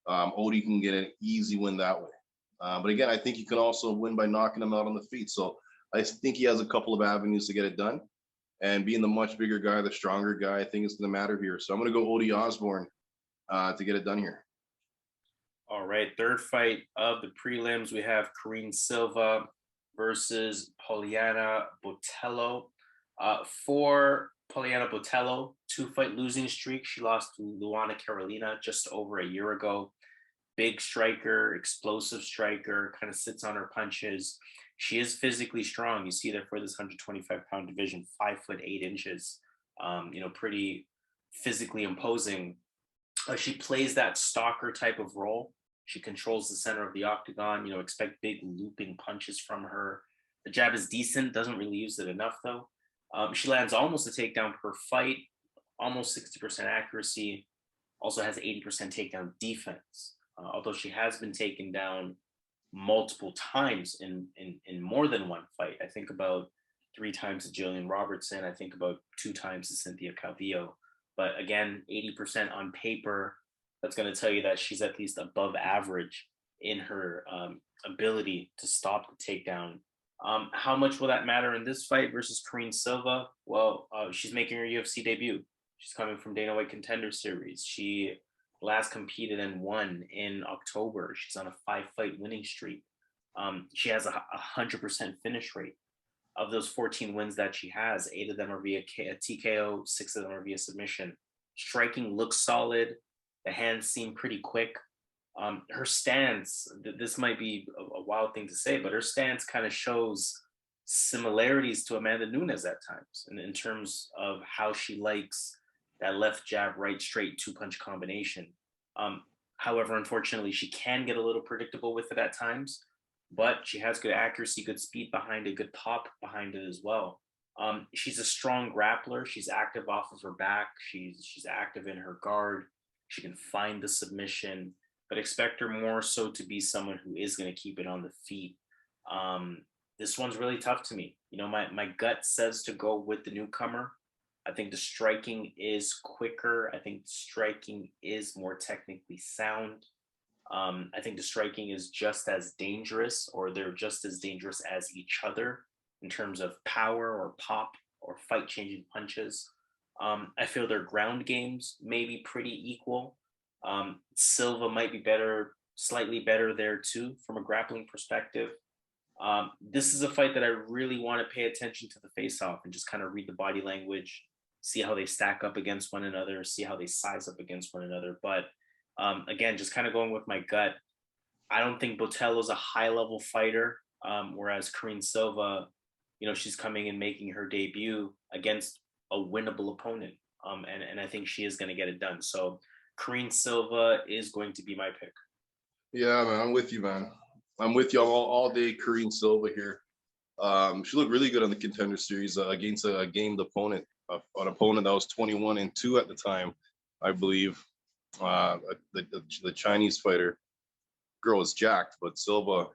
Odi can get an easy win that way. But again, I think he can also win by knocking him out on the feet. So I think he has a couple of avenues to get it done. And being the much bigger guy, the stronger guy, I think it's going to matter here. So I'm going to go Odi Osbourne to get it done here. All right, third fight of the prelims, we have Corinne Silva versus Poliana Botelho. For Poliana Botelho, 2-fight losing streak. She lost to Luana Carolina just over a year ago. Big striker, explosive striker, kind of sits on her punches. She is physically strong. You see that for this 125-pound division, 5'8". Pretty physically imposing. She plays that stalker type of role. She controls the center of the octagon. Expect big looping punches from her. The jab is decent, doesn't really use it enough though. She lands almost a takedown per fight, almost 60% accuracy. Also has 80% takedown defense. Although she has been taken down multiple times in more than one fight. I think about 3 times to Jillian Robertson. I think about 2 times to Cynthia Calvillo. But again, 80% on paper, that's going to tell you that she's at least above average in her ability to stop the takedown. How much will that matter in this fight versus Corinne Silva? Well, she's making her UFC debut. She's coming from Dana White Contender Series. She last competed and won in October. She's on a 5-fight winning streak. She has a 100% finish rate. Of those 14 wins that she has, 8 of them are via TKO, 6 of them are via submission. Striking looks solid. The hands seem pretty quick. Her stance, this might be a wild thing to say, but her stance kind of shows similarities to Amanda Nunes at times in terms of how she likes that left jab, right straight 2-punch combination. However, unfortunately, she can get a little predictable with it at times, but she has good accuracy, good speed behind it, good pop behind it as well. She's a strong grappler. She's active off of her back. She's active in her guard. She can find the submission, but expect her more so to be someone who is going to keep it on the feet. This one's really tough to me. My gut says to go with the newcomer. I think the striking is quicker. I think the striking is more technically sound. I think the striking is just as dangerous, or they're just as dangerous as each other in terms of power or pop or fight-changing punches. I feel their ground games may be pretty equal. Silva might be slightly better there too, from a grappling perspective. This is a fight that I really want to pay attention to the face-off and just kind of read the body language, see how they stack up against one another, see how they size up against one another. But Again, just kind of going with my gut. I don't think Botello's a high-level fighter, whereas Karine Silva, she's coming and making her debut against a winnable opponent, and I think she is going to get it done. So Karine Silva is going to be my pick. Yeah, man, I'm with you, man. I'm with you all day. Karine Silva here. She looked really good on the Contender Series against a gamed opponent, an opponent that was 21-2 at the time, I believe. The Chinese fighter. Girl was jacked, but Silva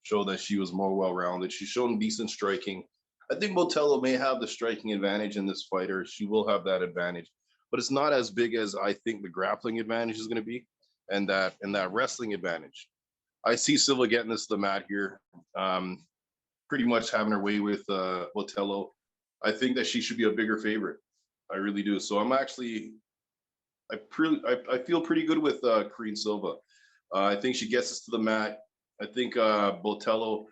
showed that she was more well-rounded. She's shown decent striking. I think Botello may have the striking advantage in this fighter. She will have that advantage, but it's not as big as I think the grappling advantage is going to be, and that wrestling advantage. I see Silva getting this to the mat here, pretty much having her way with Botello. I think that she should be a bigger favorite. I really do. So I feel pretty good with Karine Silva. I think she gets us to the mat. I think Botello,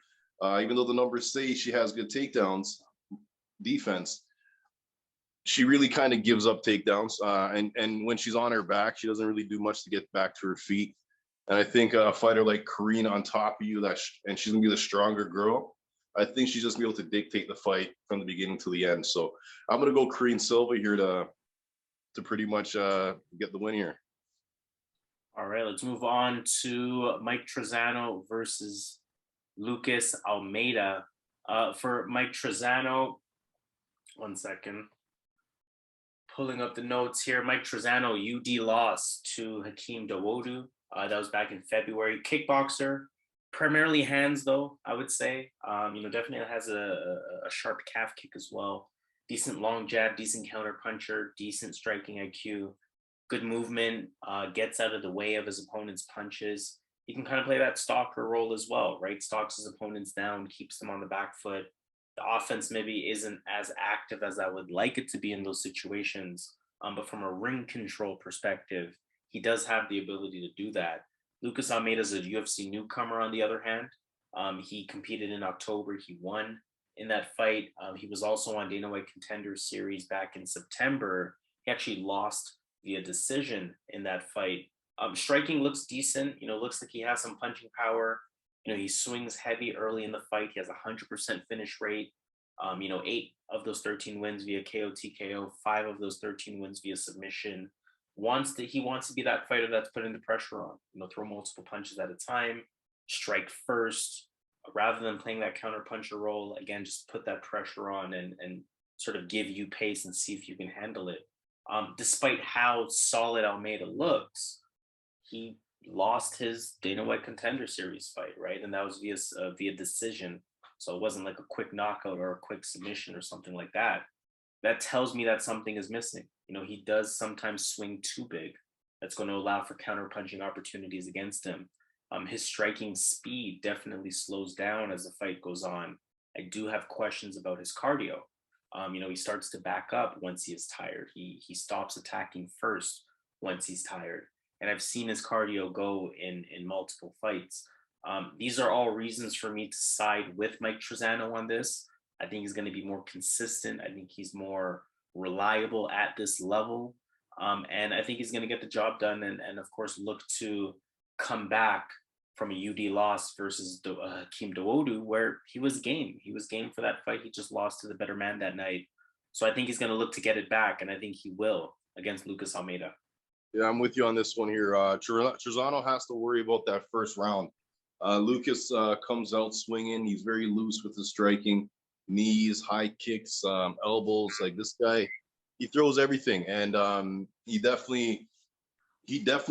even though the numbers say she has good takedowns, defense, she really kind of gives up takedowns. And when she's on her back, she doesn't really do much to get back to her feet. And I think a fighter like Karine on top of you, and she's going to be the stronger girl, I think she's just going to be able to dictate the fight from the beginning to the end. So I'm going to go Karine Silva here to pretty much get the win here. All right, let's move on to Mike Trizano versus Lucas Almeida. For Mike Trizano, 1 second. Pulling up the notes here. Mike Trizano, UD loss to Hakeem Dawodu. That was back in February. Kickboxer, primarily hands though, I would say. Definitely has a sharp calf kick as well. Decent long jab, decent counter puncher, decent striking IQ. Good movement, gets out of the way of his opponent's punches. He can kind of play that stalker role as well, right? Stalks his opponents down, keeps them on the back foot. The offense maybe isn't as active as I would like it to be in those situations, but from a ring control perspective, he does have the ability to do that. Lucas Almeida is a UFC newcomer, on the other hand. He competed in October. He won in that fight. He was also on Dana White Contender Series back in September. He actually lost via decision in that fight. Striking looks decent, looks like he has some punching power. He swings heavy early in the fight. He has 100% finish rate. 8 of those 13 wins via KO, TKO, 5 of those 13 wins via submission. He wants to be that fighter that's putting the pressure on, throw multiple punches at a time, strike first, rather than playing that counter puncher role. Again, just put that pressure on and sort of give you pace and see if you can handle it. Despite how solid Almeida looks, he lost his Dana White Contender Series fight, right? And that was via decision. So it wasn't like a quick knockout or a quick submission or something like that. That tells me that something is missing. He does sometimes swing too big. That's going to allow for counter punching opportunities against him. His striking speed definitely slows down as the fight goes on. I do have questions about his cardio. He starts to back up once he is tired. He stops attacking first once he's tired. And I've seen his cardio go in multiple fights. These are all reasons for me to side with Mike Trizano on this. I think he's going to be more consistent. I think he's more reliable at this level. And I think he's going to get the job done and of course, look to come back from a UD loss versus Hakeem Dawodu, where he was game. He was game for that fight. He just lost to the better man that night. So I think he's going to look to get it back, and I think he will against Lucas Almeida. Yeah, I'm with you on this one here. Trizano has to worry about that first round. Lucas comes out swinging. He's very loose with his striking, knees, high kicks, elbows. Like this guy, he throws everything, and he definitely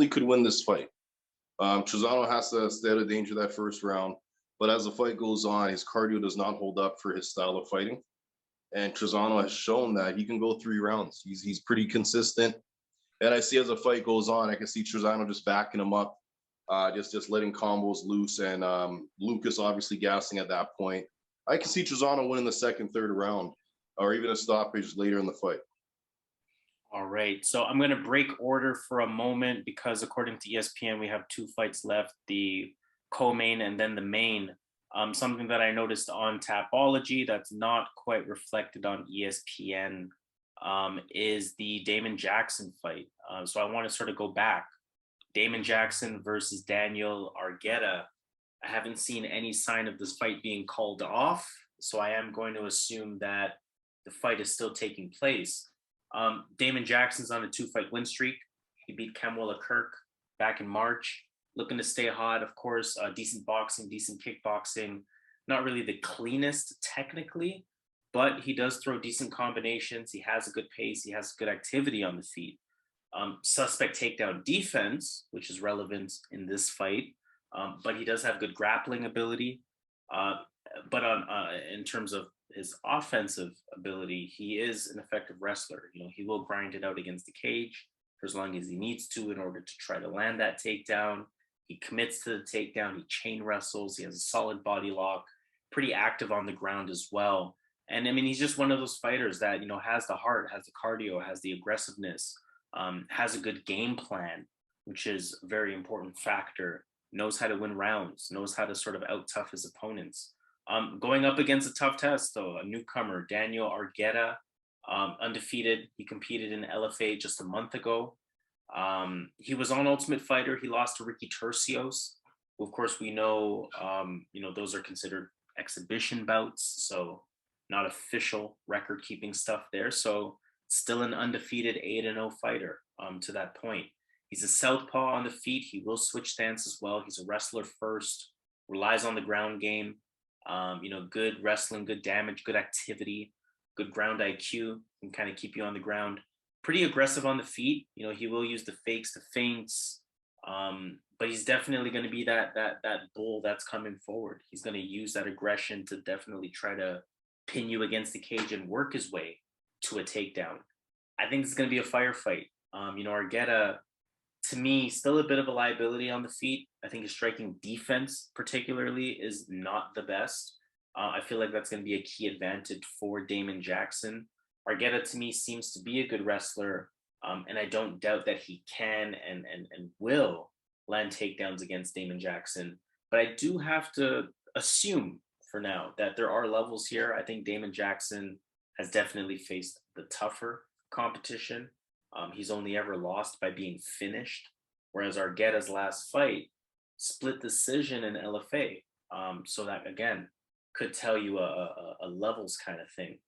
could win this fight. Trizano has to stay out of danger that first round, but as the fight goes on, his cardio does not hold up for his style of fighting. And Trizano has shown that he can go 3 rounds. He's pretty consistent. And I see as the fight goes on, I can see Trizano just backing him up, just letting combos loose, and Lucas obviously gassing at that point. I can see Trizano winning the second, third round, or even a stoppage later in the fight. All right, so I'm going to break order for a moment because according to ESPN, we have 2 fights left, the co-main and then the main. Something that I noticed on Tapology that's not quite reflected on ESPN is the Damon Jackson fight. So I want to sort of go back Damon Jackson versus Daniel Argueta. I haven't seen any sign of this fight being called off, so I am going to assume that the fight is still taking place. Damon Jackson's on a 2-fight win streak. He beat Kamwilla Kirk back in March. Looking to stay hot, of course. Decent boxing, decent kickboxing. Not really the cleanest technically, but he does throw decent combinations. He has a good pace. He has good activity on the feet. Suspect takedown defense, which is relevant in this fight, but he does have good grappling ability. But in terms of his offensive ability, he is an effective wrestler. You know, he will grind it out against the cage for as long as he needs to in order to try to land that takedown. He commits to the takedown. He chain wrestles. He has a solid body lock, pretty active on the ground as well. And I mean, he's just one of those fighters that, you know, has the heart, has the cardio, has the aggressiveness, has a good game plan, which is a very important factor, knows how to win rounds, knows how to sort of out-tough his opponents. Going up against a tough test, though, a newcomer, Daniel Argueta, undefeated. He competed in LFA just a month ago. He was on Ultimate Fighter. He lost to Ricky Tercios, who, of course, we know, you know, those are considered exhibition bouts, so not official record-keeping stuff there. So still an undefeated 8-0 fighter to that point. He's a southpaw on the feet. He will switch stance as well. He's a wrestler first, relies on the ground game. You know, good wrestling, good damage, good activity, good ground IQ, can kind of keep you on the ground. Pretty aggressive on the feet. You know, he will use the fakes, the feints, but he's definitely going to be that bull that's coming forward. He's going to use that aggression to definitely try to pin you against the cage and work his way to a takedown. I think it's going to be a firefight. You know, Argueta, to me, still a bit of a liability on the feet. I think his striking defense particularly is not the best. I feel like that's going to be a key advantage for Damon Jackson. Argueta, to me, seems to be a good wrestler, and I don't doubt that he can and will land takedowns against Damon Jackson. But I do have to assume for now that there are levels here. I think Damon Jackson has definitely faced the tougher competition. He's only ever lost by being finished, whereas Argueta's last fight, split decision in LFA. So that, again, could tell you a levels kind of thing.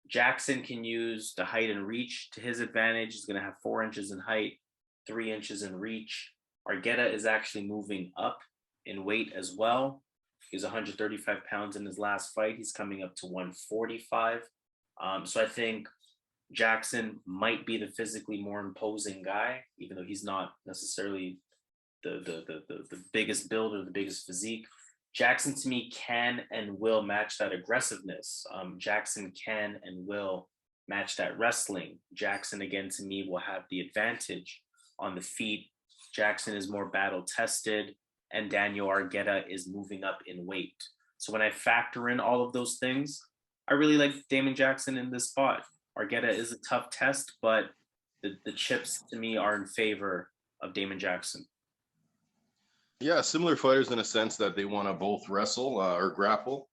Jackson can use the height and reach to his advantage. He's going to have 4 inches in height, 3 inches in reach. Argueta is actually moving up in weight as well. He was 135 pounds in his last fight. He's coming up to 145. So I think Jackson might be the physically more imposing guy, even though he's not necessarily the biggest build or the biggest physique. Jackson, to me, can and will match that aggressiveness. Jackson can and will match that wrestling. Jackson, again, to me, will have the advantage on the feet. Jackson is more battle-tested, and Daniel Argueta is moving up in weight. So when I factor in all of those things, I really like Damon Jackson in this spot. Argueta is a tough test, but the chips, to me, are in favor of Damon Jackson. Yeah, similar fighters in a sense that they want to both wrestle or grapple.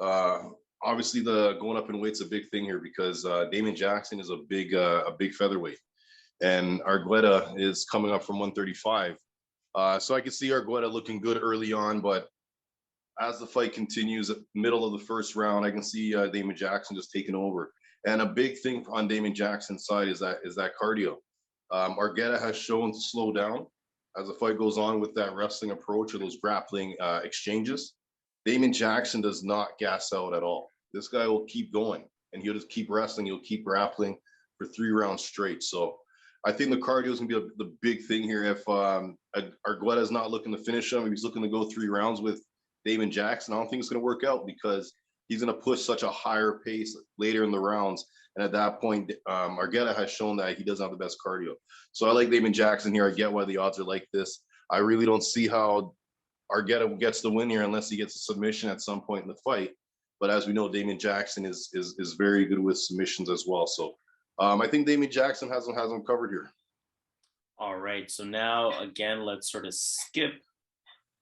Obviously, the going up in weight's a big thing here because Damon Jackson is a big featherweight, and Argueta is coming up from 135. So I can see Argueta looking good early on, but as the fight continues, middle of the first round, I can see Damon Jackson just taking over. And a big thing on Damon Jackson's side is that cardio. Argueta has shown to slow down as the fight goes on with that wrestling approach or those grappling exchanges. Damon Jackson does not gas out at all. This guy will keep going, and he'll just keep wrestling. He'll keep grappling for 3 rounds straight. So I think the cardio is going to be the big thing here. If Argueta is not looking to finish him, if he's looking to go 3 rounds with Damon Jackson, I don't think it's going to work out because he's going to push such a higher pace later in the rounds. And at that point, Argueta has shown that he doesn't have the best cardio. So I like Damon Jackson here. I get why the odds are like this. I really don't see how Argueta gets the win here unless he gets a submission at some point in the fight. But as we know, Damon Jackson is very good with submissions as well. So I think Damon Jackson has him covered here. All right. So now, again, let's sort of skip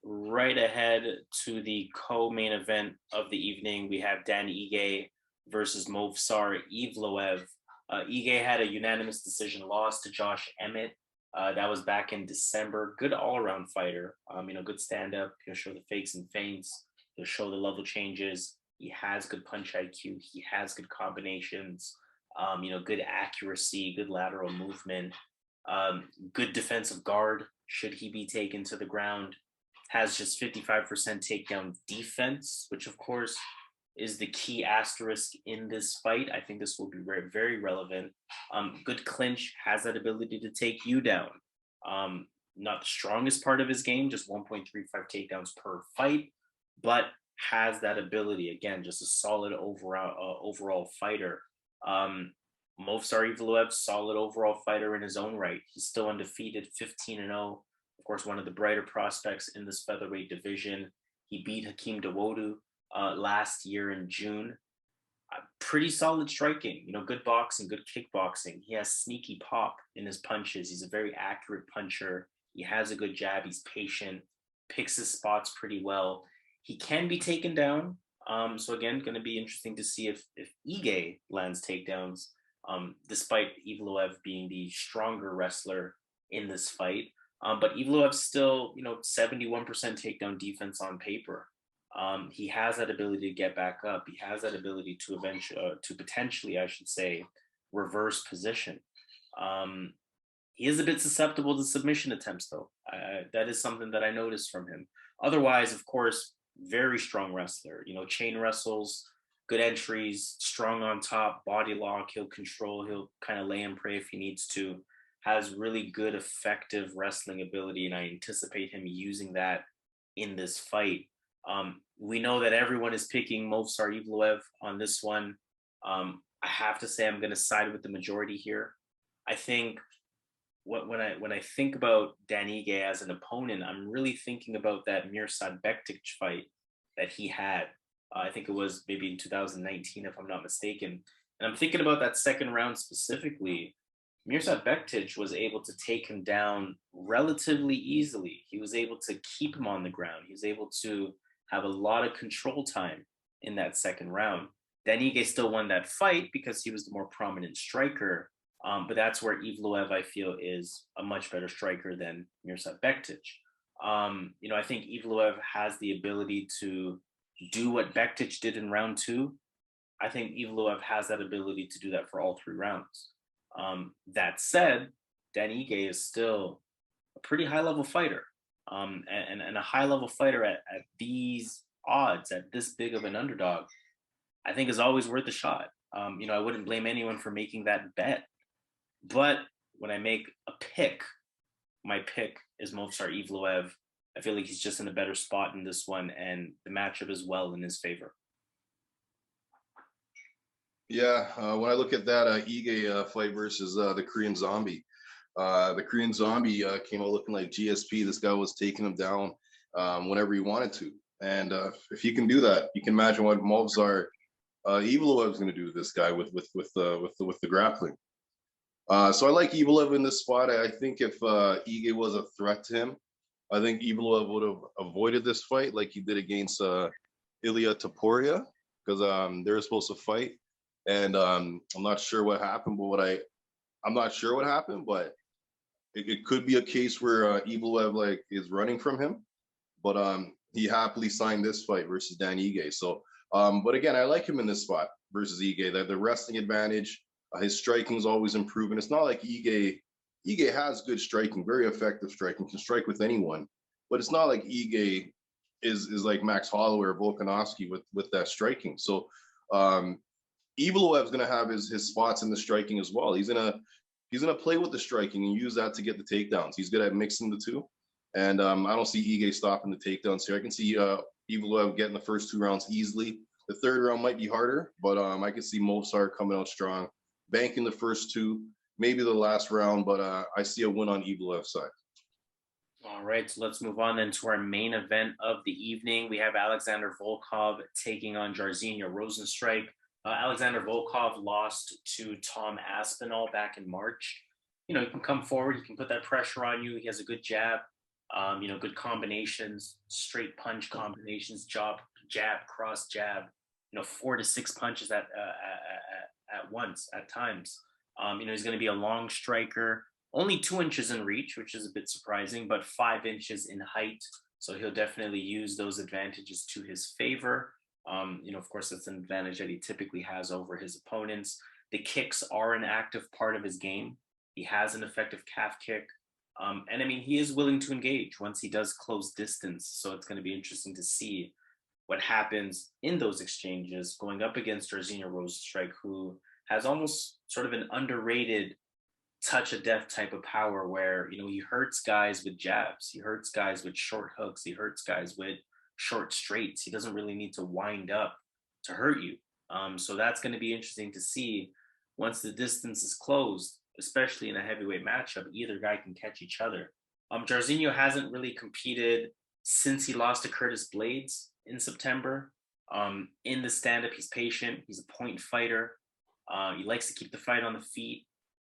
right ahead to the co-main event of the evening. We have Dan Ige versus Movsar Evloev. Ige had a unanimous decision loss to Josh Emmett. That was back in December. Good all-around fighter. Good stand-up. He'll show the fakes and feints. He'll show the level changes. He has good punch IQ. He has good combinations. Good accuracy, good lateral movement, good defensive guard. Should he be taken to the ground? Has just 55% takedown defense, which of course is the key asterisk in this fight. I think this will be very, very relevant. Good clinch, has that ability to take you down. Not the strongest part of his game, just 1.35 takedowns per fight, but has that ability. Again, just a solid overall fighter. Movsar Evloev, solid overall fighter in his own right. He's still undefeated, 15-0. Of course, one of the brighter prospects in this featherweight division. He beat Hakeem Dawodu last year in June. Pretty solid striking, good boxing, good kickboxing. He has sneaky pop in his punches. He's a very accurate puncher. He has a good jab. He's patient, picks his spots pretty well. He can be taken down. So again, going to be interesting to see if Ige lands takedowns, despite Evloev being the stronger wrestler in this fight. But Evloev's still, 71% takedown defense on paper. He has that ability to get back up. He has that ability to potentially, I should say, reverse position. He is a bit susceptible to submission attempts, though. That is something that I noticed from him. Otherwise, of course, very strong wrestler. Chain wrestles, good entries, strong on top, body lock. He'll control. He'll kind of lay and pray if he needs to. Has really good, effective wrestling ability, and I anticipate him using that in this fight. We know that everyone is picking Movsar Evloev on this one. I have to say I'm going to side with the majority here. I think when I think about Dan Ige as an opponent, I'm really thinking about that Mirsad Bektic fight that he had. I think it was maybe in 2019, if I'm not mistaken. And I'm thinking about that second round specifically. Mirsad Bektic was able to take him down relatively easily. He was able to keep him on the ground. He was able to have a lot of control time in that second round. Dan Ige still won that fight because he was the more prominent striker. But that's where Evloev, I feel, is a much better striker than Mirsad Bektic. I think Evloev has the ability to do what Bektic did in round 2. I think Evloev has that ability to do that for all 3 rounds. That said, Dan Ige is still a pretty high-level fighter. And a high-level fighter at these odds, at this big of an underdog, I think is always worth a shot. I wouldn't blame anyone for making that bet. But when I make a pick, my pick is Movsar Evloev. I feel like he's just in a better spot in this one, and the matchup is well in his favor. Yeah, when I look at that Ige fight versus the Korean Zombie, the Korean Zombie came out looking like GSP. This guy was taking him down whenever he wanted to. And if he can do that, you can imagine what Movsar Evloev is going to do to this guy with the grappling. So I like Evloev in this spot. I think if Ige was a threat to him, I think Evloev would have avoided this fight like he did against Ilia Topuria, because they were supposed to fight. And I'm not sure what happened, but I'm not sure what happened, but it could be a case where Evloev is running from him, but he happily signed this fight versus Dan Ige. So, but again, I like him in this spot versus Ige. The wrestling advantage, his striking is always improving. It's not like Ige has good striking, very effective striking, can strike with anyone, but it's not like Ige is like Max Holloway or Volkanovski with that striking. So Evloev's going to have his spots in the striking as well. He's gonna play with the striking and use that to get the takedowns. He's good at mixing the two, and I don't see Ige stopping the takedowns here. I can see Evloev getting the first 2 rounds easily. The 3rd round might be harder, but I can see Movsar coming out strong, banking the first 2, maybe the last round, but I see a win on Evloev's side. All right, so let's move on then to our main event of the evening. We have Alexander Volkov taking on Jairzinho Rozenstruik. Alexander Volkov lost to Tom Aspinall back in March. He can come forward. He can put that pressure on you. He has a good jab, good combinations, straight punch combinations, jab, cross jab, 4 to 6 punches at once at times. He's going to be a long striker. only 2 inches in reach, which is a bit surprising, but 5 inches in height. So he'll definitely use those advantages to his favor. Of course, that's an advantage that he typically has over his opponents. The kicks are an active part of his game. He has an effective calf kick. And I mean, he is willing to engage once he does close distance. So it's going to be interesting to see what happens in those exchanges going up against Jairzinho Rozenstruik, who has almost sort of an underrated touch of death type of power where, he hurts guys with jabs. He hurts guys with short hooks. He hurts guys with short straights. He doesn't really need to wind up to hurt you. So that's going to be interesting to see once the distance is closed, especially in a heavyweight matchup. Either guy can catch each other. Jairzinho hasn't really competed since he lost to Curtis Blades in September. In the stand-up, he's patient. He's a point fighter. He likes to keep the fight on the feet.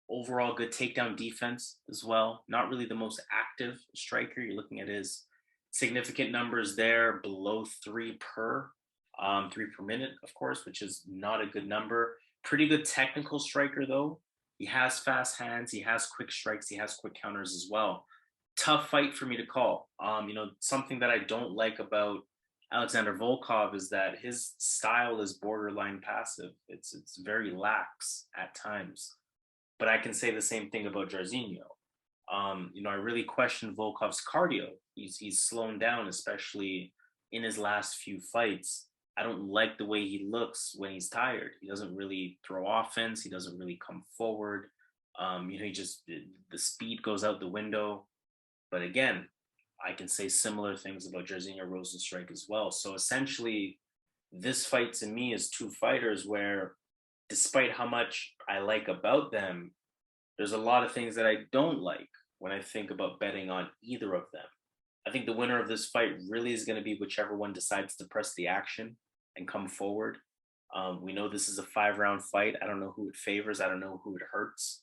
Overall, good takedown defense as well. Not really the most active striker. You're looking at his significant numbers there, below 3 per minute, of course, which is not a good number. Pretty good technical striker, though. He has fast hands. He has quick strikes. He has quick counters as well. Tough fight for me to call. Something that I don't like about Alexander Volkov is that his style is borderline passive. It's very lax at times. But I can say the same thing about Jairzinho. I really question Volkov's cardio. He's slowing down, especially in his last few fights. I don't like the way he looks when he's tired. He doesn't really throw offense. He doesn't really come forward. The speed goes out the window. But again, I can say similar things about Jairzinho Rozenstruik as well. So essentially, this fight to me is two fighters where, despite how much I like about them, there's a lot of things that I don't like when I think about betting on either of them. I think the winner of this fight really is going to be whichever one decides to press the action and come forward. We know this is a 5-round fight. I don't know who it favors. I don't know who it hurts.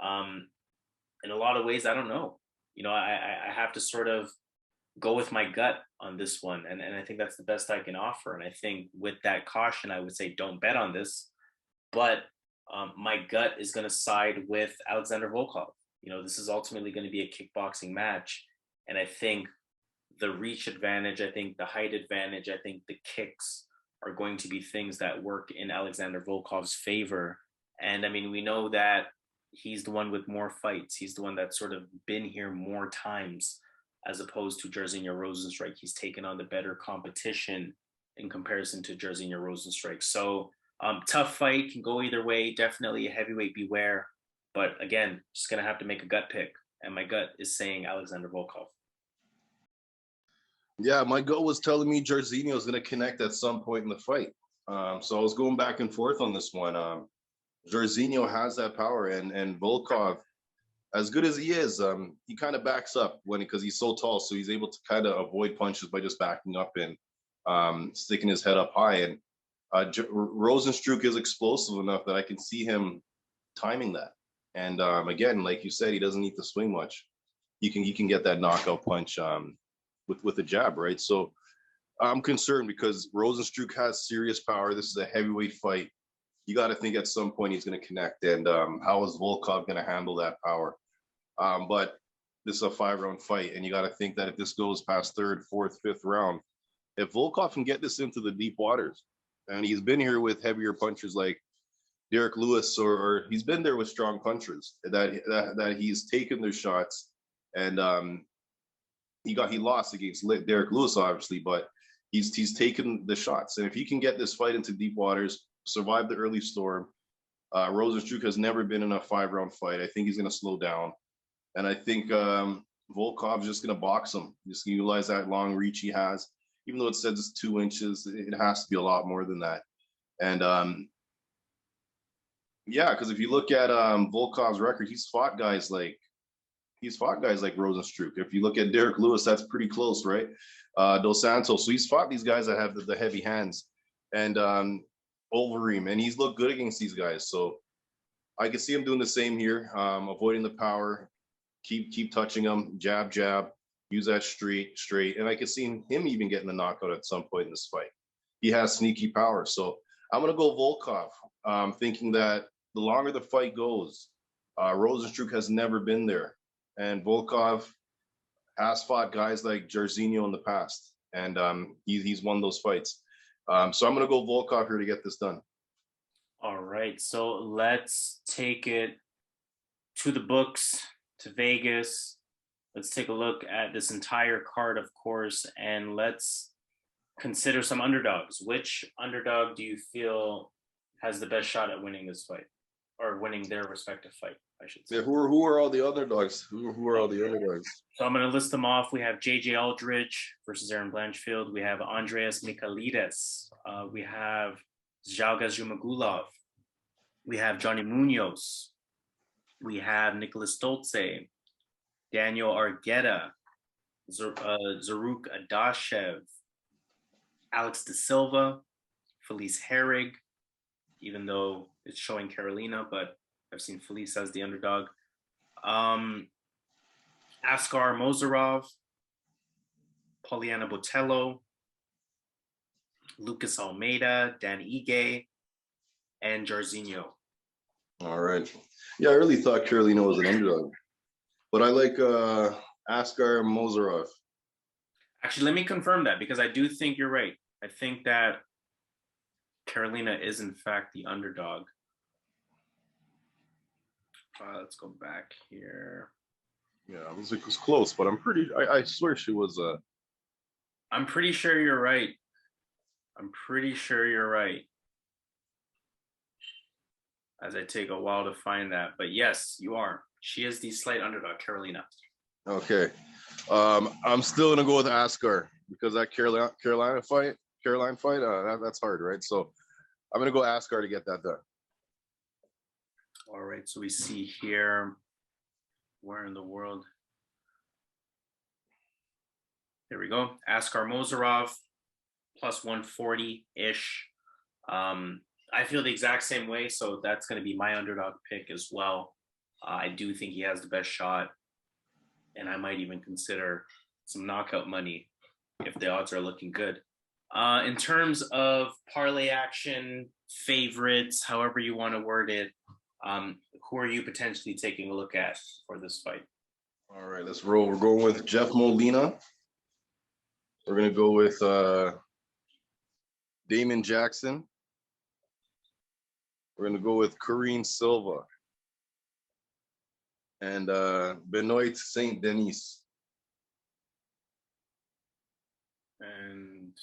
In a lot of ways, I don't know. I have to sort of go with my gut on this one. And I think that's the best I can offer. And I think with that caution, I would say don't bet on this. But my gut is going to side with Alexander Volkov. This is ultimately going to be a kickboxing match. And I think the reach advantage, I think the height advantage, I think the kicks are going to be things that work in Alexander Volkov's favor. And I mean, we know that he's the one with more fights. He's the one that's sort of been here more times as opposed to Jairzinho Rozenstruik. He's taken on the better competition in comparison to Jairzinho Rozenstruik. So tough fight, can go either way. Definitely a heavyweight beware. But again, just going to have to make a gut pick. And my gut is saying Alexander Volkov. Yeah, my gut was telling me Jairzinho is going to connect at some point in the fight. So I was going back and forth on this one. Jairzinho has that power, and Volkov, as good as he is, he kind of backs up because he's so tall, so he's able to kind of avoid punches by just backing up and sticking his head up high. And Rozenstruik is explosive enough that I can see him timing that. And again, like you said, he doesn't need to swing much. He can get that knockout punch with a jab, right? So I'm concerned because Rozenstruik has serious power. This is a heavyweight fight. You got to think at some point he's going to connect. And how is Volkov going to handle that power? But this is a 5-round fight, and you got to think that if this goes past 3rd, 4th, 5th round, if Volkov can get this into the deep waters, and he's been here with heavier punchers like Derek Lewis, or he's been there with strong punchers that he's taken their shots, and he lost against Derek Lewis, obviously, but he's taken the shots. And if he can get this fight into deep waters, survive the early storm, Rozenstruik has never been in a 5-round fight. I think he's going to slow down, and I think Volkov's just going to box him. Just utilize that long reach he has. Even though it says it's 2 inches, it has to be a lot more than that. And yeah, because if you look at Volkov's record, he's fought guys like Rozenstruik. If you look at Derek Lewis, that's pretty close, right? Dos Santos. So he's fought these guys that have the heavy hands, and Overeem, and he's looked good against these guys. So I can see him doing the same here, avoiding the power, keep touching them, jab, use that straight. And I can see him even getting a knockout at some point in this fight. He has sneaky power. So I'm going to go Volkov, thinking that the longer the fight goes, Rozenstruik has never been there, and Volkov has fought guys like Jairzinho in the past, and he's won those fights. So I'm going to go Volkov here to get this done. All right, so let's take it to the books, to Vegas. Let's take a look at this entire card, of course, and let's consider some underdogs. Which underdog do you feel has the best shot at winning this fight, or winning their respective fight, I should say? Yeah, who are all the underdogs? Who are all the underdogs? So I'm going to list them off. We have JJ Aldrich versus Erin Blanchfield. We have Andreas Michailidis. We have Zhalgas Zhumagulov. We have Johnny Munoz. We have Niklas Stolze, Daniel Argueta, Zaruk Adashev, Alex De Silva, Felice Herrig, even though it's showing Carolina, but I've seen Felice as the underdog. Askar Mozharov, Poliana Botello, Lucas Almeida, Dan Ige, and Jairzinho. All right. Yeah, I really thought Carolina was an underdog, but I like Askar Mozharov. Actually, let me confirm that, because I do think you're right. I think that Carolina is, in fact, the underdog. Let's go back here. Yeah, it was close, but I swear she was. I'm pretty sure you're right. I'm pretty sure you're right. As I take a while to find that, but yes, you are. She is the slight underdog, Carolina. Okay, I'm still gonna go with Askar because that Caroline fight, that's hard, right? So I'm gonna go Askar to get that done. All right, so we see here, where in the world? There we go. Askar Mozharov, plus 140-ish. I feel the exact same way, so that's going to be my underdog pick as well. I do think he has the best shot, and I might even consider some knockout money if the odds are looking good. In terms of parlay action, favorites, however you want to word it, who are you potentially taking a look at for this fight? All right, let's roll. We're going with Jeff Molina. We're going to go with Damon Jackson. We're going to go with Kareem Silva and Benoit Saint-Denis. And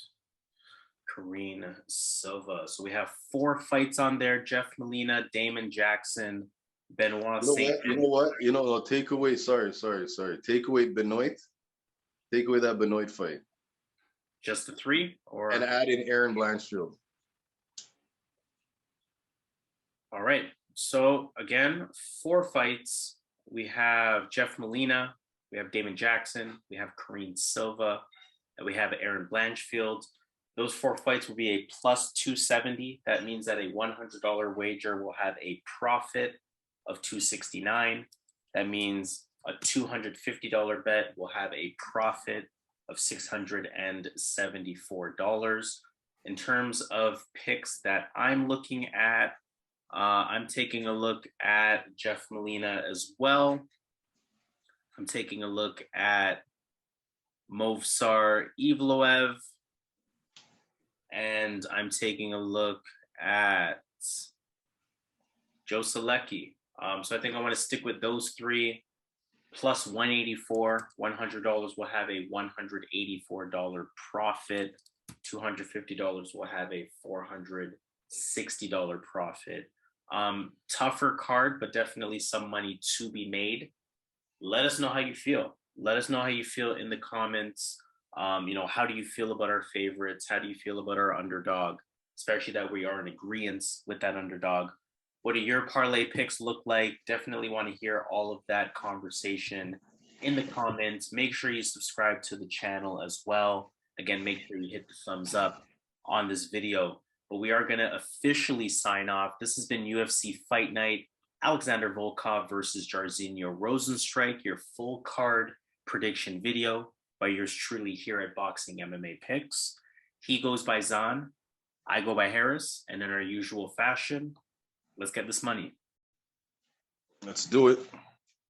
Kareem Silva. So we have 4 fights on there: Jeff Molina, Damon Jackson, Benoit Saint-Denis. You know what? Take away, sorry. Take away Benoit. Take away that Benoit fight. Just the 3? And add in Erin Blanchfield. All right. So again, 4 fights. We have Jeff Molina, we have Damon Jackson, we have Kareem Silva, and we have Erin Blanchfield. Those 4 fights will be a plus 270. That means that a $100 wager will have a profit of $269. That means a $250 bet will have a profit of $674. In terms of picks that I'm looking at, I'm taking a look at Jeff Molina as well. I'm taking a look at Movsar Evloev. And I'm taking a look at Joe Solecki. So I think I want to stick with those 3. Plus 184, $100 will have a $184 profit. $250 will have a $460 profit. Tougher card, but definitely some money to be made. Let us know how you feel. Let us know how you feel in the comments. How do you feel about our favorites? How do you feel about our underdog? Especially that we are in agreement with that underdog. What do your parlay picks look like? Definitely want to hear all of that conversation in the comments. Make sure you subscribe to the channel as well. Again, make sure you hit the thumbs up on this video. But we are going to officially sign off. This has been UFC Fight Night. Alexander Volkov versus Jairzinho Rozenstruik, your full card prediction video by yours truly here at Boxing MMA Picks. He goes by Zan, I go by Harris, and in our usual fashion, let's get this money. Let's do it.